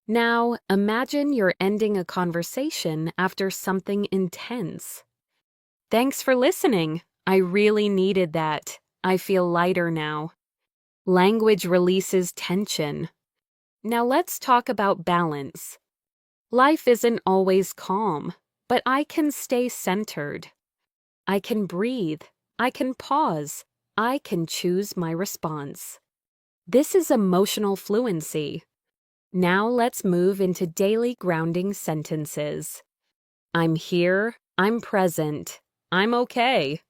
Now, imagine you're ending a conversation after something intense. Thanks for listening. I really needed that. I feel lighter now. Language releases tension. Now let's talk about balance. Life isn't always calm, but I can stay centered. I can breathe. I can pause. I can choose my response. This is emotional fluency. Now let's move into daily grounding sentences. I'm here. I'm present. I'm okay.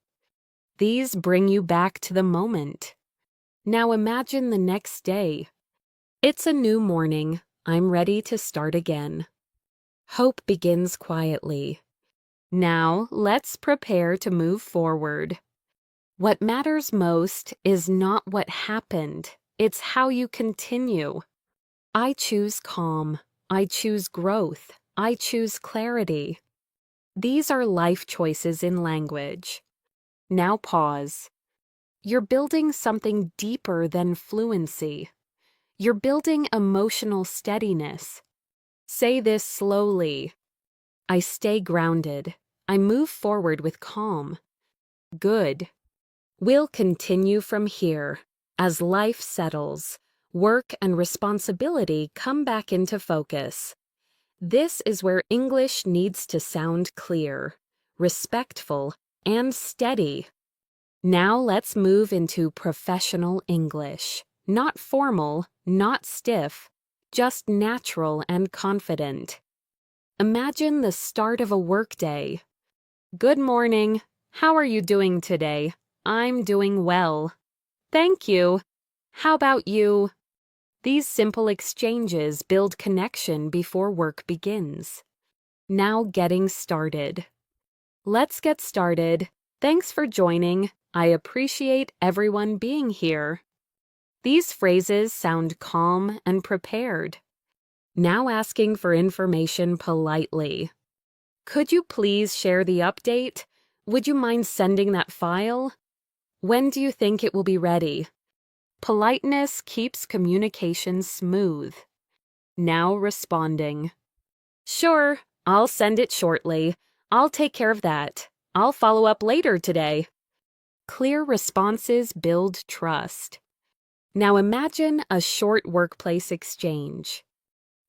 These bring you back to the moment. Now imagine the next day. It's a new morning. I'm ready to start again. Hope begins quietly. Now let's prepare to move forward. What matters most is not what happened, it's how you continue. I choose calm. I choose growth. I choose clarity. These are life choices in language. Now pause. You're building something deeper than fluency. You're building emotional steadiness. Say this slowly. I stay grounded. I move forward with calm. Good. We'll continue from here. As life settles, work and responsibility come back into focus. This is where English needs to sound clear, respectful, and steady. Now let's move into professional English. Not formal, not stiff, just natural and confident. Imagine the start of a workday. Good morning. How are you doing today? I'm doing well. Thank you. How about you? These simple exchanges build connection before work begins. Now getting started. Let's get started. Thanks for joining. I appreciate everyone being here. These phrases sound calm and prepared. Now asking for information politely. Could you please share the update? Would you mind sending that file? When do you think it will be ready? Politeness keeps communication smooth. Now responding. Sure, I'll send it shortly. I'll take care of that. I'll follow up later today. Clear responses build trust. Now imagine a short workplace exchange.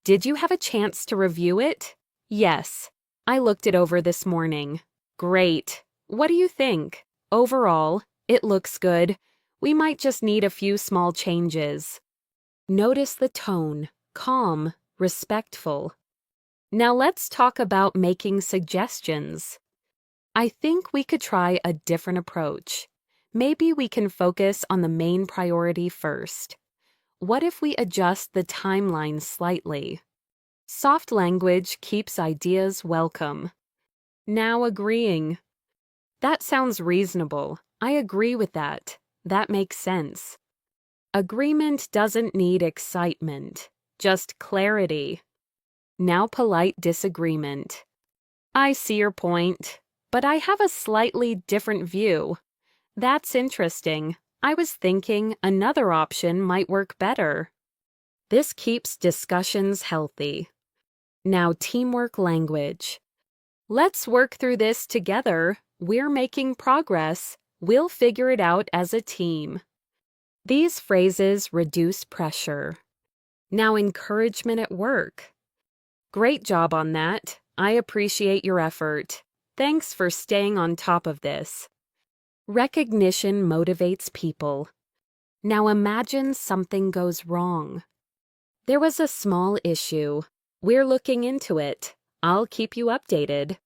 Did you have a chance to review it? Yes. I looked it over this morning. Great. What do you think? Overall, it looks good. We might just need a few small changes. Notice the tone, calm, respectful. Now let's talk about making suggestions. I think we could try a different approach. Maybe we can focus on the main priority first. What if we adjust the timeline slightly? Soft language keeps ideas welcome. Now agreeing. That sounds reasonable. I agree with that. That makes sense. Agreement doesn't need excitement, just clarity. Now polite disagreement. I see your point, but I have a slightly different view. That's interesting. I was thinking another option might work better. This keeps discussions healthy. Now teamwork language. Let's work through this together. We're making progress. We'll figure it out as a team. These phrases reduce pressure. Now encouragement at work. Great job on that. I appreciate your effort. Thanks for staying on top of this. Recognition motivates people. Now imagine something goes wrong. There was a small issue. We're looking into it. I'll keep you updated.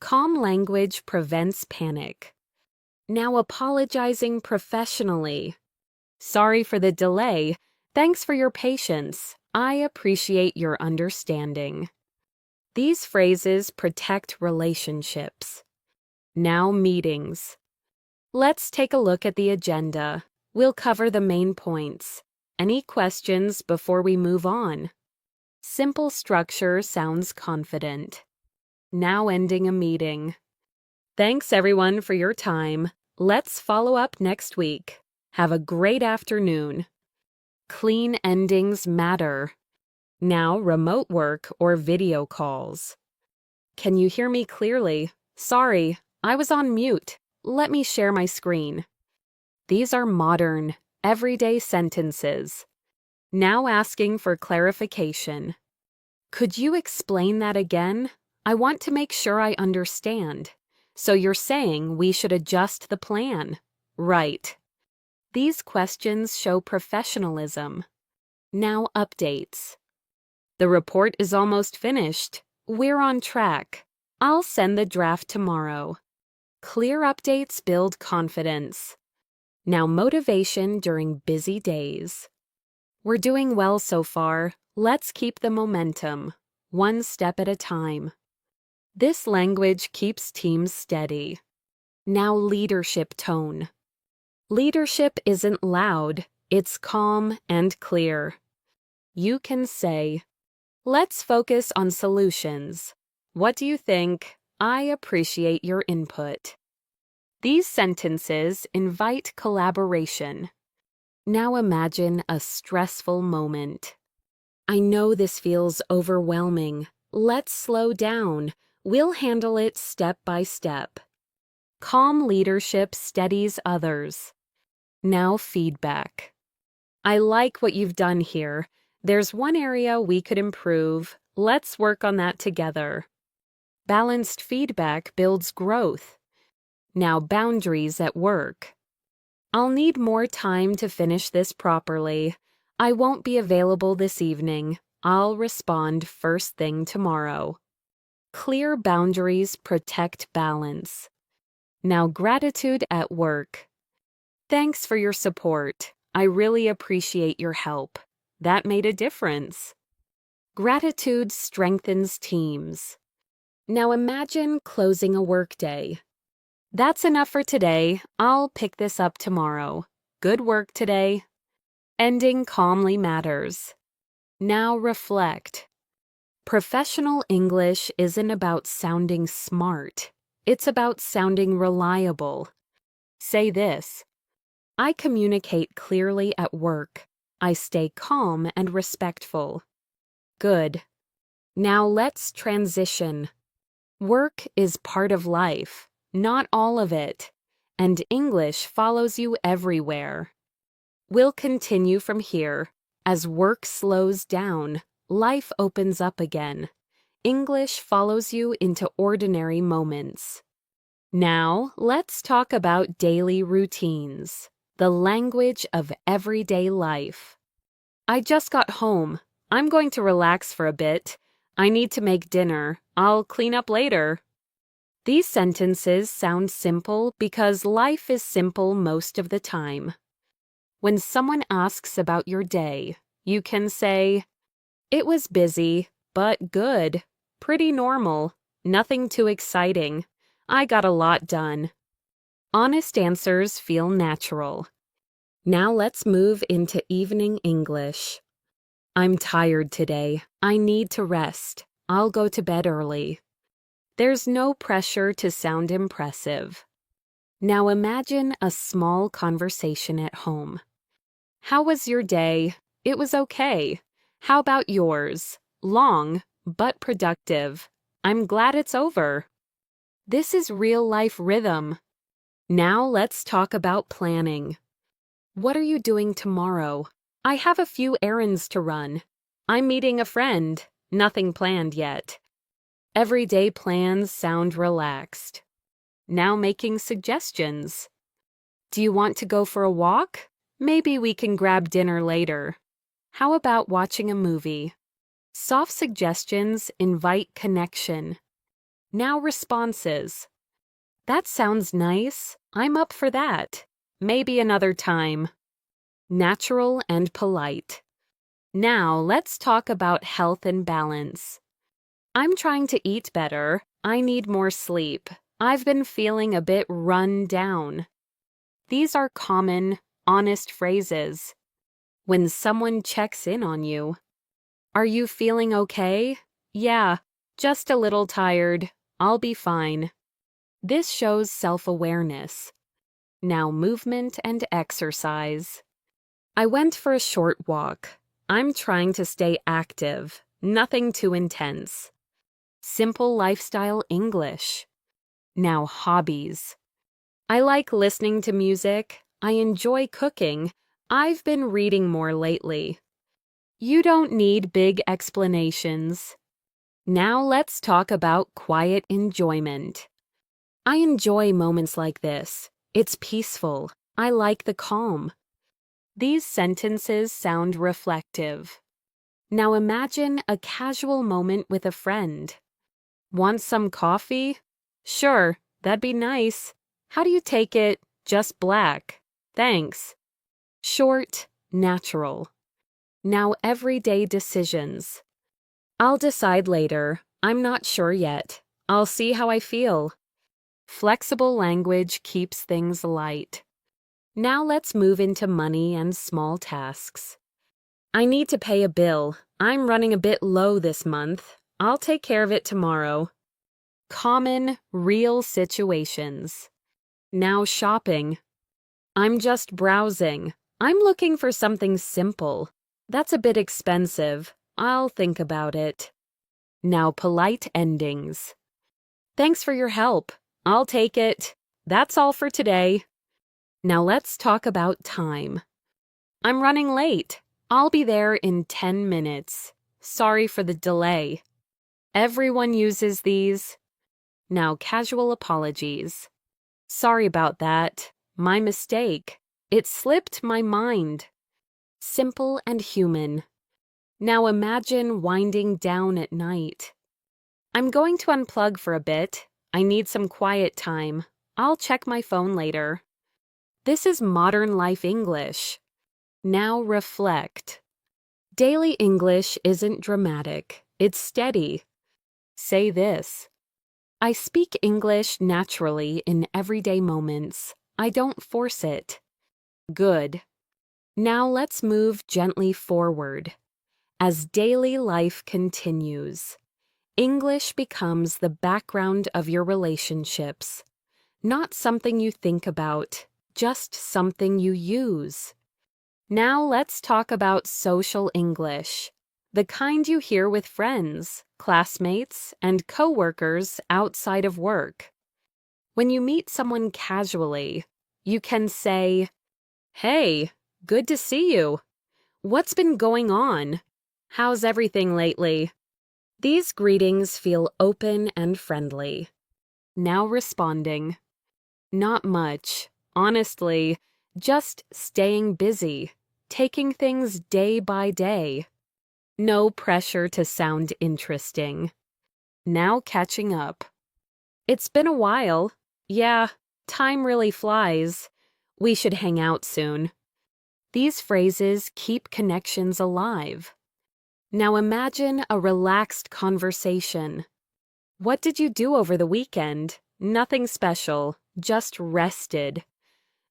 Calm language prevents panic. Now apologizing professionally. Sorry for the delay. Thanks for your patience. I appreciate your understanding. These phrases protect relationships. Now meetings. Let's take a look at the agenda. We'll cover the main points. Any questions before we move on? Simple structure sounds confident. Now ending a meeting. Thanks everyone for your time. Let's follow up next week. Have a great afternoon. Clean endings matter. Now remote work or video calls. Can you hear me clearly? Sorry, I was on mute. Let me share my screen. These are modern, everyday sentences. Now asking for clarification. Could you explain that again? I want to make sure I understand. So you're saying we should adjust the plan? Right. These questions show professionalism. Now updates. The report is almost finished. We're on track. I'll send the draft tomorrow. Clear updates build confidence. Now motivation during busy days. We're doing well so far. Let's keep the momentum, one step at a time. This language keeps teams steady. Now leadership tone. Leadership isn't loud, it's calm and clear. You can say, "Let's focus on solutions. What do you think? I appreciate your input." These sentences invite collaboration. Now imagine a stressful moment. "I know this feels overwhelming. Let's slow down. We'll handle it step by step." Calm leadership steadies others. Now feedback. "I like what you've done here. There's one area we could improve. Let's work on that together." Balanced feedback builds growth. Now boundaries at work. "I'll need more time to finish this properly. I won't be available this evening. I'll respond first thing tomorrow." Clear boundaries protect balance. Now gratitude at work. "Thanks for your support. I really appreciate your help. That made a difference." Gratitude strengthens teams. Now imagine closing a workday. "That's enough for today. I'll pick this up tomorrow. Good work today." Ending calmly matters. Now reflect. Professional English isn't about sounding smart. It's about sounding reliable. Say this: "I communicate clearly at work. I stay calm and respectful." Good. Now let's transition. Work is part of life, not all of it, and English follows you everywhere. We'll continue from here. As work slows down, life opens up again. English follows you into ordinary moments. Now, let's talk about daily routines, the language of everyday life. "I just got home. I'm going to relax for a bit. I need to make dinner. I'll clean up later." These sentences sound simple because life is simple most of the time. When someone asks about your day, you can say, "It was busy, but good. Pretty normal. Nothing too exciting. I got a lot done." Honest answers feel natural. Now let's move into evening English. "I'm tired today. I need to rest. I'll go to bed early." There's no pressure to sound impressive. Now imagine a small conversation at home. "How was your day?" "It was okay." "How about yours?" "Long, but productive." "I'm glad it's over." This is real-life rhythm. Now let's talk about planning. "What are you doing tomorrow?" "I have a few errands to run." "I'm meeting a friend." Nothing planned yet. Everyday plans sound relaxed. Now making suggestions. "Do you want to go for a walk? Maybe we can grab dinner later." "How about watching a movie?" Soft suggestions invite connection. Now responses. "That sounds nice. I'm up for that. Maybe another time." Natural and polite. Now let's talk about health and balance. "I'm trying to eat better. I need more sleep. I've been feeling a bit run down." These are common, honest phrases. When someone checks in on you, "Are you feeling okay?" "Yeah, just a little tired. I'll be fine." This shows self-awareness. Now movement and exercise. "I went for a short walk. I'm trying to stay active. Nothing too intense." Simple lifestyle English. Now hobbies. "I like listening to music. I enjoy cooking. I've been reading more lately." You don't need big explanations. Now let's talk about quiet enjoyment. "I enjoy moments like this. It's peaceful. I like the calm." These sentences sound reflective. Now imagine a casual moment with a friend. "Want some coffee?" "Sure, that'd be nice." "How do you take it?" "Just black." "Thanks." Short, natural. Now everyday decisions. "I'll decide later. I'm not sure yet. I'll see how I feel." Flexible language keeps things light. Now let's move into money and small tasks. I need to pay a bill. I'm running a bit low this month. I'll take care of it tomorrow. Common, real situations. Now shopping. I'm just browsing. I'm looking for something simple. That's a bit expensive. I'll think about it. Now polite endings. Thanks for your help. I'll take it. That's all for today. Now let's talk about time. I'm running late. I'll be there in 10 minutes. Sorry for the delay. Everyone uses these. Now casual apologies. Sorry about that. My mistake. It slipped my mind. Simple and human. Now imagine winding down at night. I'm going to unplug for a bit. I need some quiet time. I'll check my phone later. This is modern life English. Now reflect. Daily English isn't dramatic. It's steady. Say this. I speak English naturally in everyday moments. I don't force it. Good. Now let's move gently forward. As daily life continues, English becomes the background of your relationships. Not something you think about, just something you use. Now let's talk about social English, the kind you hear with friends, classmates, and coworkers outside of work. When you meet someone casually, you can say, "Hey, good to see you. What's been going on? How's everything lately?" These greetings feel open and friendly. Now responding. Not much. Honestly, just staying busy, taking things day by day. No pressure to sound interesting. Now catching up. It's been a while. Yeah, time really flies. We should hang out soon. These phrases keep connections alive. Now imagine a relaxed conversation. What did you do over the weekend? Nothing special, just rested.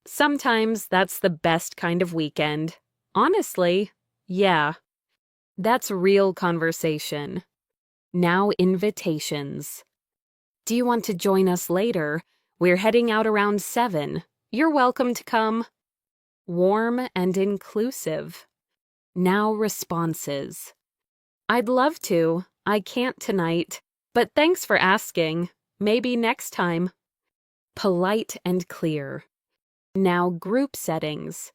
Sometimes that's the best kind of weekend. Honestly, yeah. That's real conversation. Now invitations. Do you want to join us later? We're heading out around 7. You're welcome to come. Warm and inclusive. Now responses. I'd love to. I can't tonight. But thanks for asking. Maybe next time. Polite and clear. Now group settings.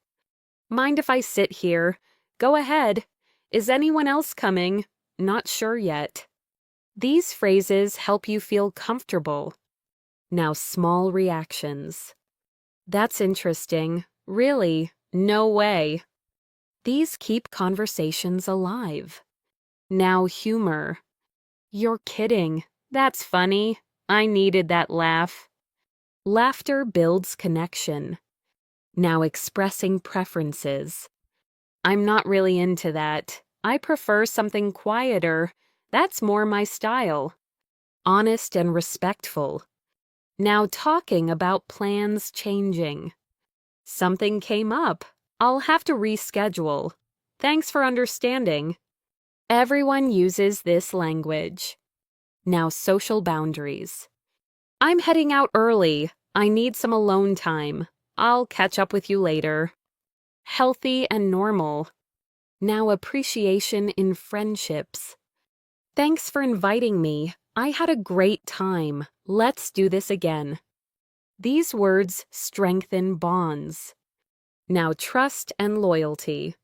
Mind if I sit here? Go ahead. Is anyone else coming? Not sure yet. These phrases help you feel comfortable. Now small reactions. That's interesting. Really? No way. These keep conversations alive. Now humor. You're kidding. That's funny. I needed that laugh. Laughter builds connection. Now expressing preferences. I'm not really into that. I prefer something quieter. That's more my style. Honest and respectful. Now talking about plans changing. Something came up. I'll have to reschedule. Thanks for understanding. Everyone uses this language. Now social boundaries. I'm heading out early. I need some alone time. I'll catch up with you later. Healthy and normal. Now appreciation in friendships. Thanks for inviting me. I had a great time. Let's do this again. These words strengthen bonds. Now trust and loyalty.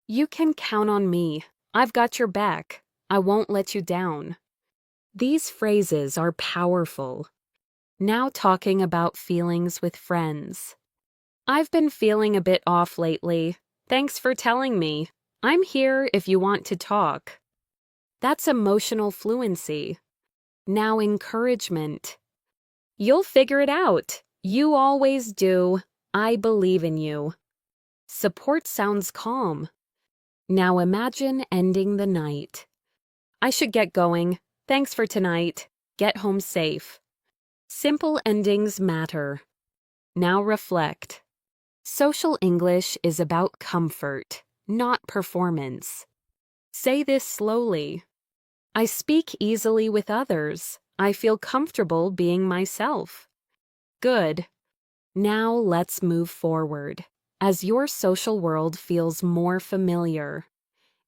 You can count on me. I've got your back. I won't let you down. These phrases are powerful. Now talking about feelings with friends. I've been feeling a bit off lately. Thanks for telling me. I'm here if you want to talk. That's emotional fluency. Now encouragement. You'll figure it out. You always do. I believe in you. Support sounds calm. Now imagine ending the night. I should get going. Thanks for tonight. Get home safe. Simple endings matter. Now reflect. Social English is about comfort, not performance. Say this slowly. I speak easily with others. I feel comfortable being myself. Good. Now let's move forward. As your social world feels more familiar,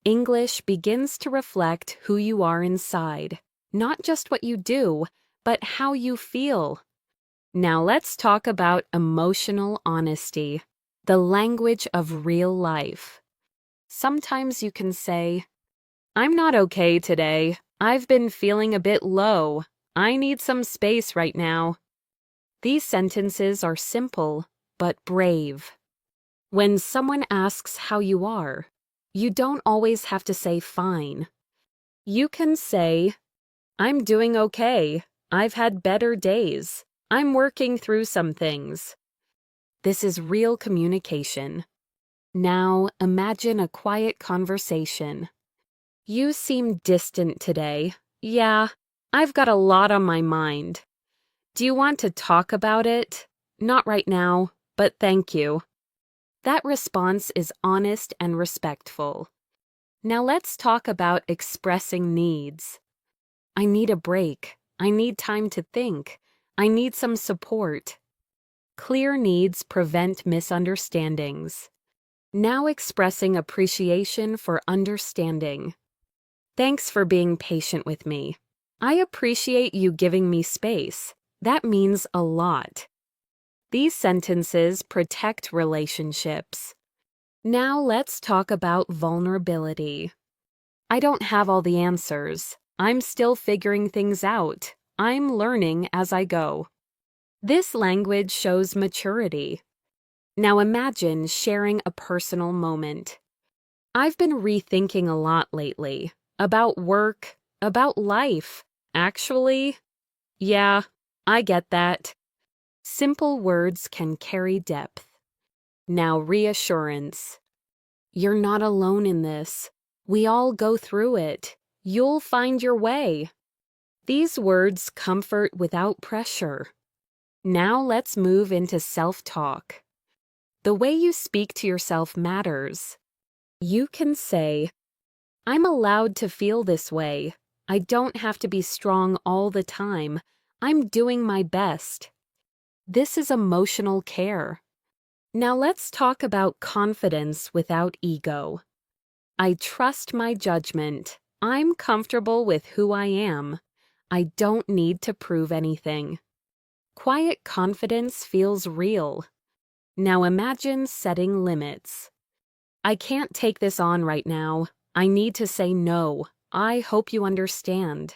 English begins to reflect who you are inside, not just what you do, but how you feel. Now let's talk about emotional honesty, the language of real life. Sometimes you can say, I'm not okay today. I've been feeling a bit low. I need some space right now. These sentences are simple, but brave. When someone asks how you are, you don't always have to say fine. You can say, I'm doing okay. I've had better days. I'm working through some things. This is real communication. Now imagine a quiet conversation. You seem distant today. Yeah, I've got a lot on my mind. Do you want to talk about it? Not right now, but thank you. That response is honest and respectful. Now let's talk about expressing needs. I need a break. I need time to think. I need some support. Clear needs prevent misunderstandings. Now expressing appreciation for understanding. Thanks for being patient with me. I appreciate you giving me space. That means a lot. These sentences protect relationships. Now let's talk about vulnerability. I don't have all the answers. I'm still figuring things out. I'm learning as I go. This language shows maturity. Now imagine sharing a personal moment. I've been rethinking a lot lately. About work, about life. Actually, yeah, I get that. Simple words can carry depth. Now reassurance. You're not alone in this. We all go through it. You'll find your way. These words comfort without pressure. Now let's move into self-talk. The way you speak to yourself matters. You can say, I'm allowed to feel this way. I don't have to be strong all the time. I'm doing my best. This is emotional care. Now let's talk about confidence without ego. I trust my judgment. I'm comfortable with who I am. I don't need to prove anything. Quiet confidence feels real. Now imagine setting limits. I can't take this on right now. I need to say no. I hope you understand.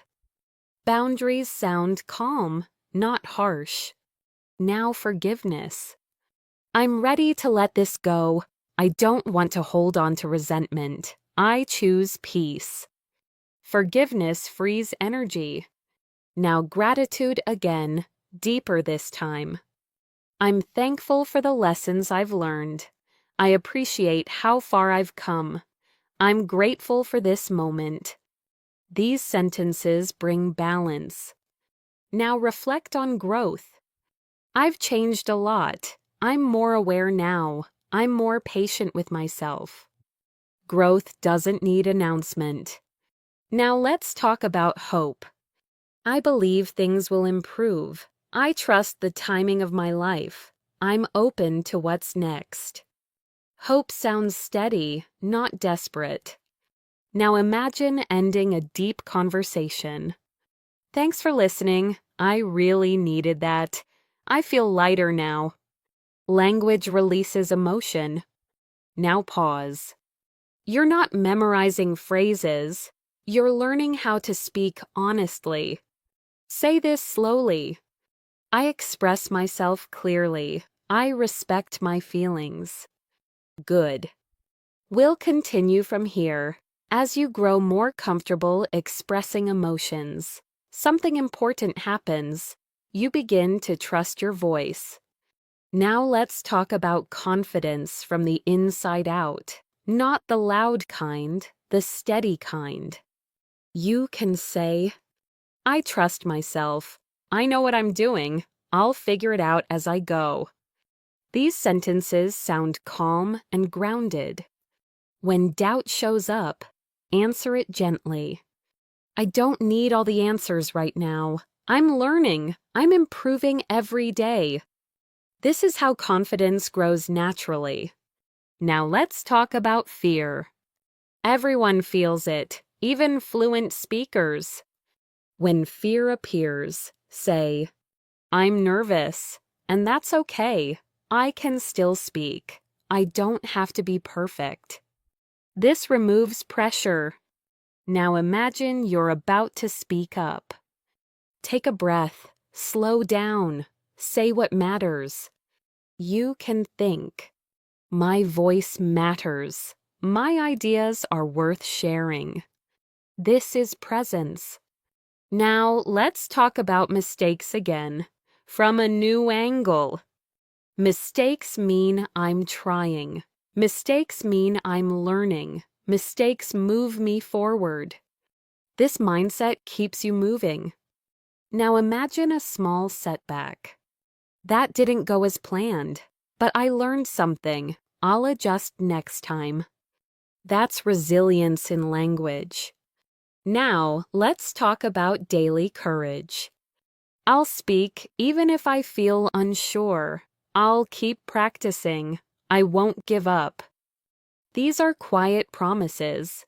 Boundaries sound calm, not harsh. Now forgiveness. I'm ready to let this go. I don't want to hold on to resentment. I choose peace. Forgiveness frees energy. Now gratitude again, deeper this time. I'm thankful for the lessons I've learned. I appreciate how far I've come. I'm grateful for this moment. These sentences bring balance. Now reflect on growth. I've changed a lot. I'm more aware now. I'm more patient with myself. Growth doesn't need announcement. Now let's talk about hope. I believe things will improve. I trust the timing of my life. I'm open to what's next. Hope sounds steady, not desperate. Now imagine ending a deep conversation. Thanks for listening. I really needed that. I feel lighter now. Language releases emotion. Now pause. You're not memorizing phrases. You're learning how to speak honestly. Say this slowly. I express myself clearly. I respect my feelings. Good. We'll continue from here. As you grow more comfortable expressing emotions, something important happens. You begin to trust your voice. Now let's talk about confidence from the inside out. Not the loud kind, the steady kind. You can say, I trust myself. I know what I'm doing. I'll figure it out as I go. These sentences sound calm and grounded. When doubt shows up, answer it gently. I don't need all the answers right now. I'm learning. I'm improving every day. This is how confidence grows naturally. Now let's talk about fear. Everyone feels it, even fluent speakers. When fear appears, say, I'm nervous, and that's okay. I can still speak. I don't have to be perfect. This removes pressure. Now imagine you're about to speak up. Take a breath, slow down, say what matters. You can think. My voice matters. My ideas are worth sharing. This is presence. Now let's talk about mistakes again, from a new angle. Mistakes mean I'm trying. Mistakes mean I'm learning. Mistakes move me forward. This mindset keeps you moving. Now imagine a small setback. That didn't go as planned, but I learned something. I'll adjust next time. That's resilience in language. Now, let's talk about daily courage. I'll speak even if I feel unsure. I'll keep practicing. I won't give up. These are quiet promises.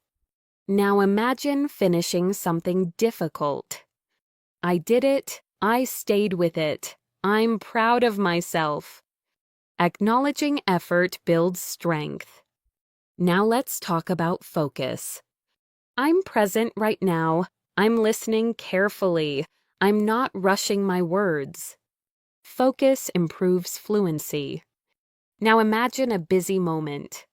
Now imagine finishing something difficult. I did it. I stayed with it. I'm proud of myself. Acknowledging effort builds strength. Now let's talk about focus. I'm present right now. I'm listening carefully. I'm not rushing my words. Focus improves fluency. Now imagine a busy moment.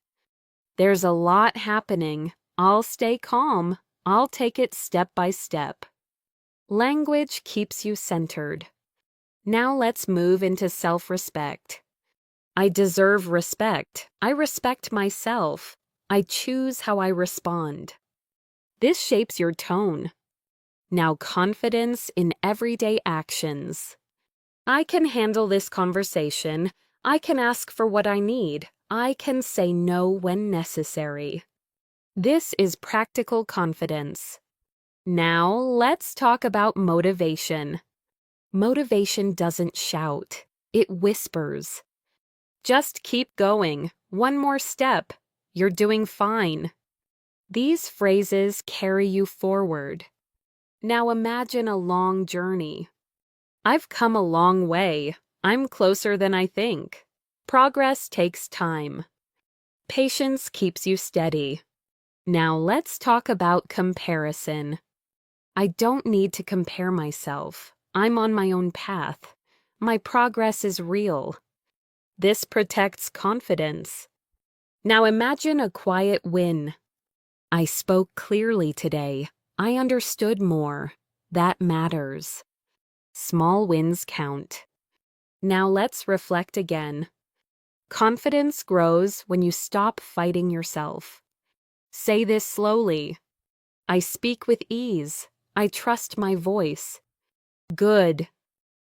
There's a lot happening. I'll stay calm. I'll take it step by step. Language keeps you centered. Now let's move into self-respect. I deserve respect. I respect myself. I choose how I respond. This shapes your tone. Now confidence in everyday actions. I can handle this conversation. I can ask for what I need. I can say no when necessary. This is practical confidence. Now let's talk about motivation. Motivation doesn't shout. It whispers. Just keep going. One more step. You're doing fine. These phrases carry you forward. Now imagine a long journey. I've come a long way. I'm closer than I think. Progress takes time. Patience keeps you steady. Now let's talk about comparison. I don't need to compare myself. I'm on my own path. My progress is real. This protects confidence. Now imagine a quiet win. I spoke clearly today. I understood more. That matters. Small wins count. Now let's reflect again. Confidence grows when you stop fighting yourself. Say this slowly. I speak with ease. I trust my voice. Good.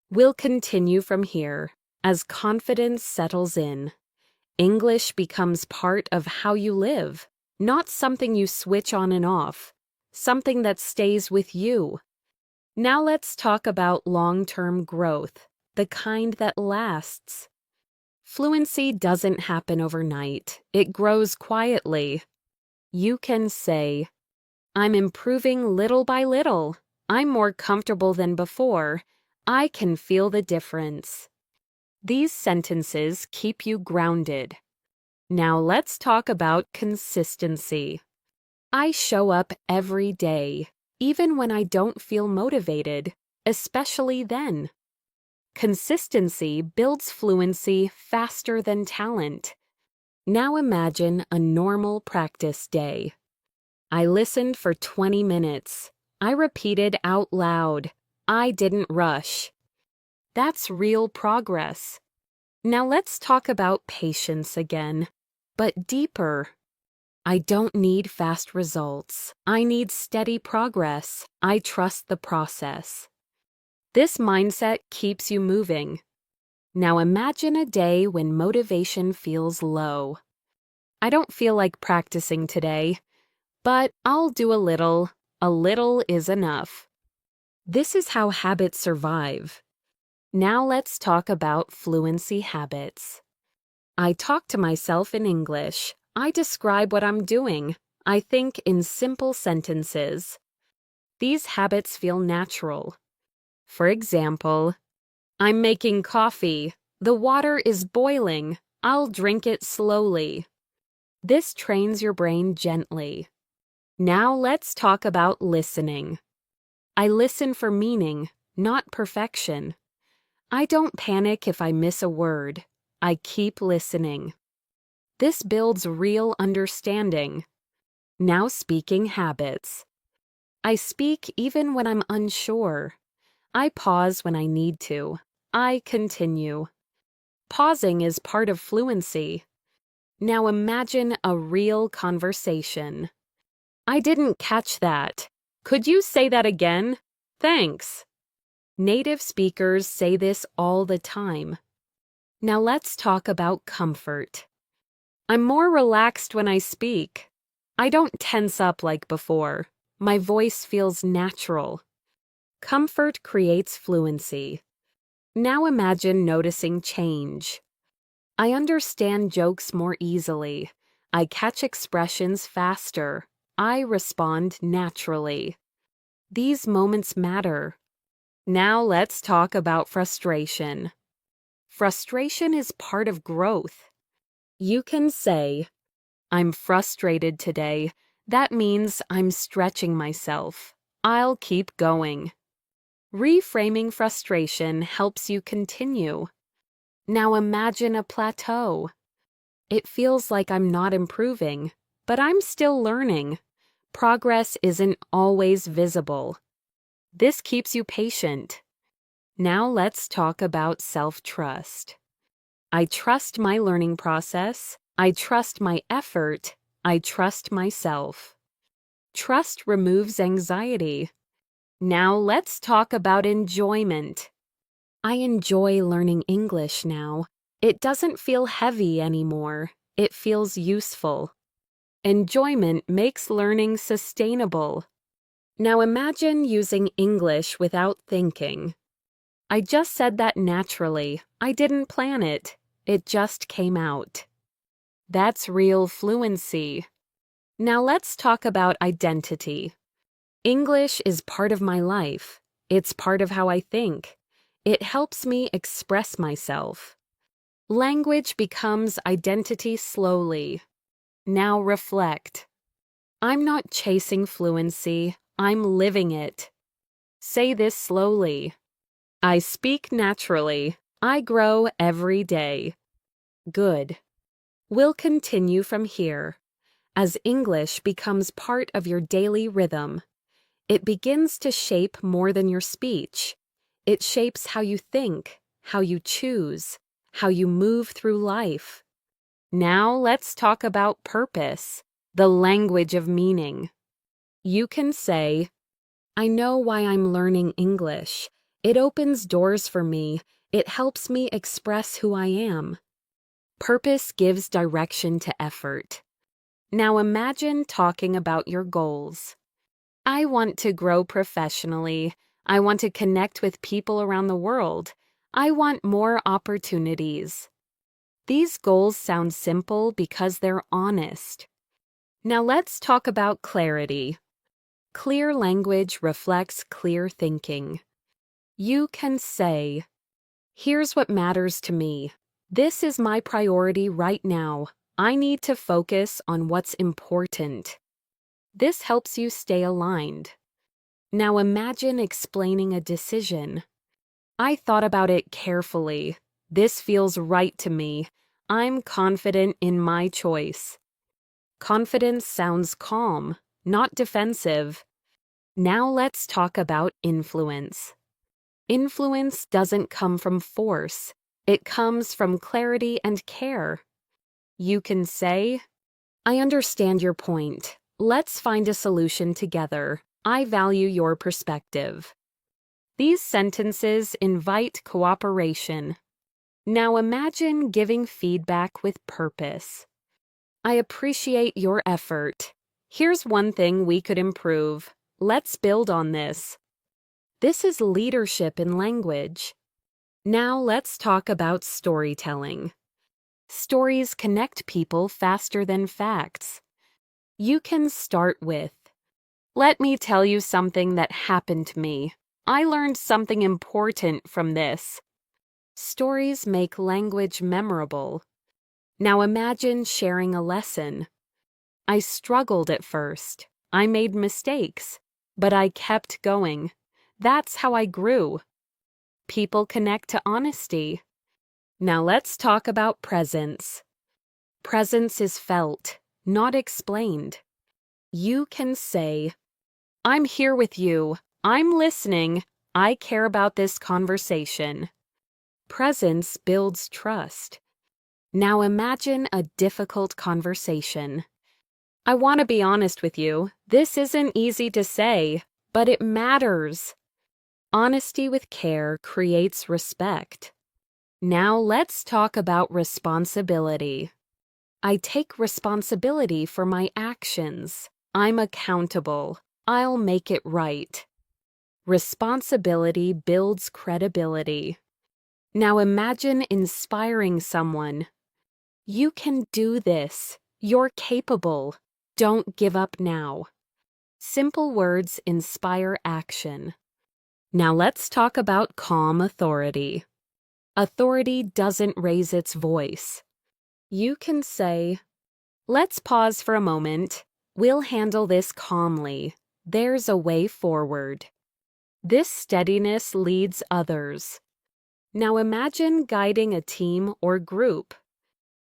We'll continue from here. As confidence settles in, English becomes part of how you live, not something you switch on and off, something that stays with you. Now let's talk about long-term growth, the kind that lasts. Fluency doesn't happen overnight. It grows quietly. You can say, I'm improving little by little. I'm more comfortable than before. I can feel the difference. These sentences keep you grounded. Now let's talk about consistency. I show up every day, even when I don't feel motivated, especially then. Consistency builds fluency faster than talent. Now imagine a normal practice day. I listened for 20 minutes. I repeated out loud. I didn't rush. That's real progress. Now let's talk about patience again, but deeper. I don't need fast results. I need steady progress. I trust the process. This mindset keeps you moving. Now imagine a day when motivation feels low. I don't feel like practicing today, but I'll do a little. A little is enough. This is how habits survive. Now let's talk about fluency habits. I talk to myself in English. I describe what I'm doing. I think in simple sentences. These habits feel natural. For example, I'm making coffee. The water is boiling. I'll drink it slowly. This trains your brain gently. Now let's talk about listening. I listen for meaning, not perfection. I don't panic if I miss a word. I keep listening. This builds real understanding. Now speaking habits. I speak even when I'm unsure. I pause when I need to. I continue. Pausing is part of fluency. Now imagine a real conversation. I didn't catch that. Could you say that again? Thanks. Native speakers say this all the time. Now let's talk about comfort. I'm more relaxed when I speak. I don't tense up like before. My voice feels natural. Comfort creates fluency. Now imagine noticing change. I understand jokes more easily. I catch expressions faster. I respond naturally. These moments matter. Now let's talk about frustration. Frustration is part of growth. You can say, I'm frustrated today. That means I'm stretching myself. I'll keep going. Reframing frustration helps you continue. Now imagine a plateau. It feels like I'm not improving, but I'm still learning. Progress isn't always visible. This keeps you patient. Now let's talk about self-trust. I trust my learning process. I trust my effort. I trust myself. Trust removes anxiety. Now let's talk about enjoyment. I enjoy learning English now. It doesn't feel heavy anymore. It feels useful. Enjoyment makes learning sustainable. Now imagine using English without thinking. I just said that naturally. I didn't plan it. It just came out. That's real fluency. Now let's talk about identity. English is part of my life. It's part of how I think. It helps me express myself. Language becomes identity slowly. Now reflect. I'm not chasing fluency. I'm living it. Say this slowly. I speak naturally. I grow every day. Good. We'll continue from here. As English becomes part of your daily rhythm, it begins to shape more than your speech. It shapes how you think, how you choose, how you move through life. Now let's talk about purpose, the language of meaning. You can say, I know why I'm learning English. It opens doors for me. It helps me express who I am. Purpose gives direction to effort. Now imagine talking about your goals. I want to grow professionally. I want to connect with people around the world. I want more opportunities. These goals sound simple because they're honest. Now let's talk about clarity. Clear language reflects clear thinking. You can say, here's what matters to me. This is my priority right now. I need to focus on what's important. This helps you stay aligned. Now imagine explaining a decision. I thought about it carefully. This feels right to me. I'm confident in my choice. Confidence sounds calm, not defensive. Now let's talk about influence. Influence doesn't come from force. It comes from clarity and care. You can say, I understand your point. Let's find a solution together. I value your perspective. These sentences invite cooperation. Now imagine giving feedback with purpose. I appreciate your effort. Here's one thing we could improve. Let's build on this. This is leadership in language. Now let's talk about storytelling. Stories connect people faster than facts. You can start with, "Let me tell you something that happened to me. I learned something important from this." Stories make language memorable. Now imagine sharing a lesson. "I struggled at first. I made mistakes, but I kept going. That's how I grew." People connect to honesty. Now let's talk about presence. Presence is felt, not explained. You can say, "I'm here with you. I'm listening. I care about this conversation." Presence builds trust. Now imagine a difficult conversation. "I want to be honest with you. This isn't easy to say, but it matters." Honesty with care creates respect. Now let's talk about responsibility. I take responsibility for my actions. I'm accountable. I'll make it right. Responsibility builds credibility. Now imagine inspiring someone. "You can do this. You're capable. Don't give up now." Simple words inspire action. Now let's talk about calm authority. Authority doesn't raise its voice. You can say, "Let's pause for a moment. We'll handle this calmly. There's a way forward." This steadiness leads others. Now imagine guiding a team or group.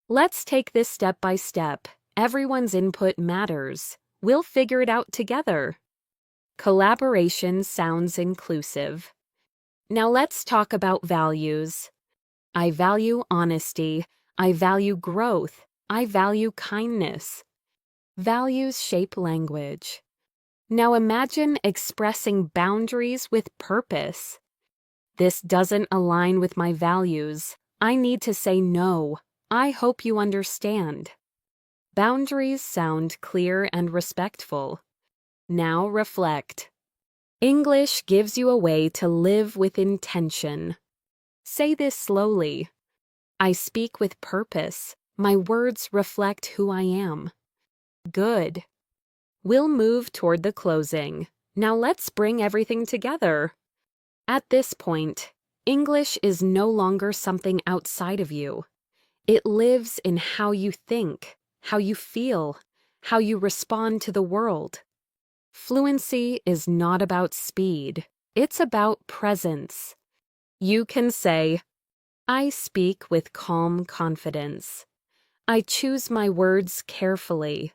"Let's take this step by step. Everyone's input matters. We'll figure it out together." Collaboration sounds inclusive. Now let's talk about values. I value honesty. I value growth. I value kindness. Values shape language. Now imagine expressing boundaries with purpose. "This doesn't align with my values. I need to say no. I hope you understand." Boundaries sound clear and respectful. Now reflect. English gives you a way to live with intention. Say this slowly. I speak with purpose. My words reflect who I am. Good. We'll move toward the closing. Now let's bring everything together. At this point, English is no longer something outside of you. It lives in how you think, how you feel, how you respond to the world. Fluency is not about speed. It's about presence. You can say, "I speak with calm confidence. I choose my words carefully.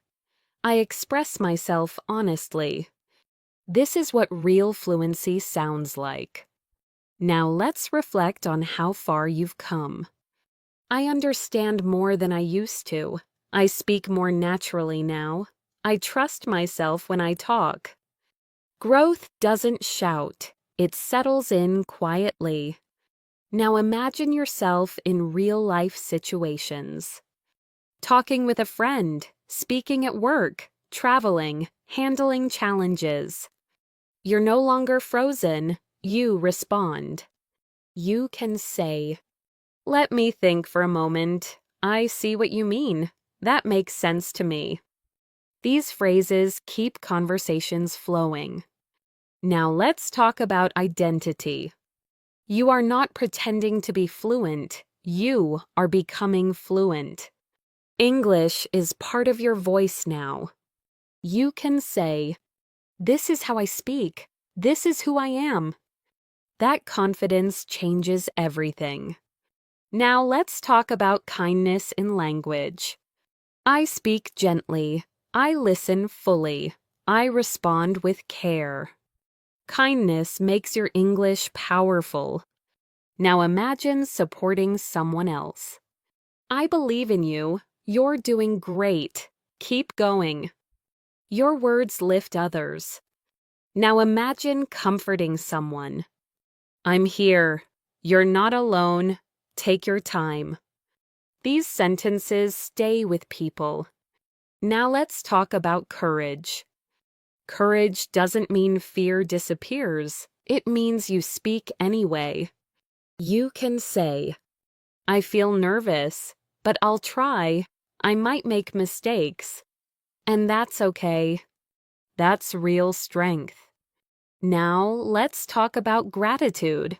I express myself honestly." This is what real fluency sounds like. Now let's reflect on how far you've come. I understand more than I used to. I speak more naturally now. I trust myself when I talk. Growth doesn't shout. It settles in quietly. Now imagine yourself in real-life situations. Talking with a friend, speaking at work, traveling, handling challenges. You're no longer frozen. You respond. You can say, "Let me think for a moment. I see what you mean. That makes sense to me." These phrases keep conversations flowing. Now let's talk about identity. You are not pretending to be fluent. You are becoming fluent. English is part of your voice now. You can say, "This is how I speak. This is who I am." That confidence changes everything. Now let's talk about kindness in language. I speak gently. I listen fully. I respond with care. Kindness makes your English powerful. Now imagine supporting someone else. I believe in you. You're doing great. Keep going. Your words lift others. Now imagine comforting someone. I'm here. You're not alone. Take your time. These sentences stay with people. Now let's talk about courage. Courage doesn't mean fear disappears. It means you speak anyway. You can say, I feel nervous, but I'll try. I might make mistakes. And that's okay. That's real strength. Now let's talk about gratitude.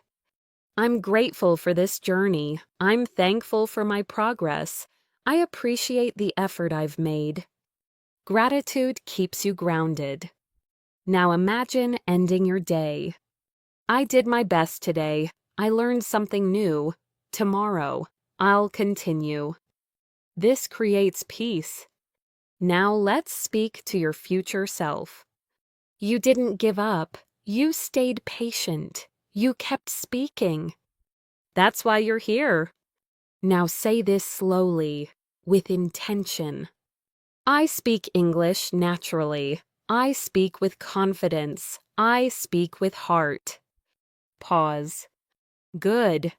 I'm grateful for this journey. I'm thankful for my progress. I appreciate the effort I've made. Gratitude keeps you grounded. Now imagine ending your day. I did my best today. I learned something new. Tomorrow, I'll continue. This creates peace. Now let's speak to your future self. You didn't give up. You stayed patient. You kept speaking. That's why you're here. Now say this slowly, with intention. I speak English naturally. I speak with confidence. I speak with heart. Pause. Good.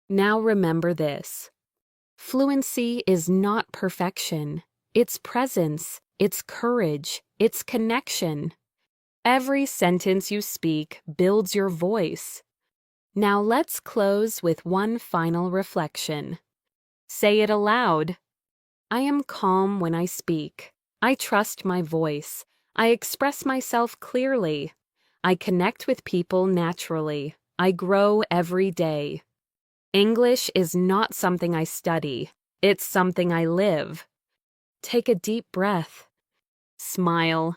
Now remember this. Fluency is not perfection. It's presence. It's courage. It's connection. Every sentence you speak builds your voice. Now let's close with one final reflection. Say it aloud. I am calm when I speak. I trust my voice. I express myself clearly. I connect with people naturally. I grow every day. English is not something I study. It's something I live. Take a deep breath. Smile.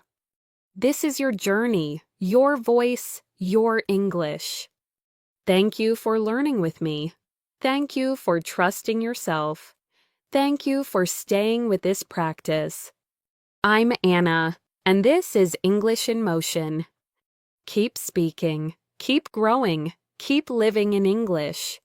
This is your journey, your voice, your English. Thank you for learning with me. Thank you for trusting yourself. Thank you for staying with this practice. I'm Anna, and this is English in Motion. Keep speaking, keep growing, keep living in English.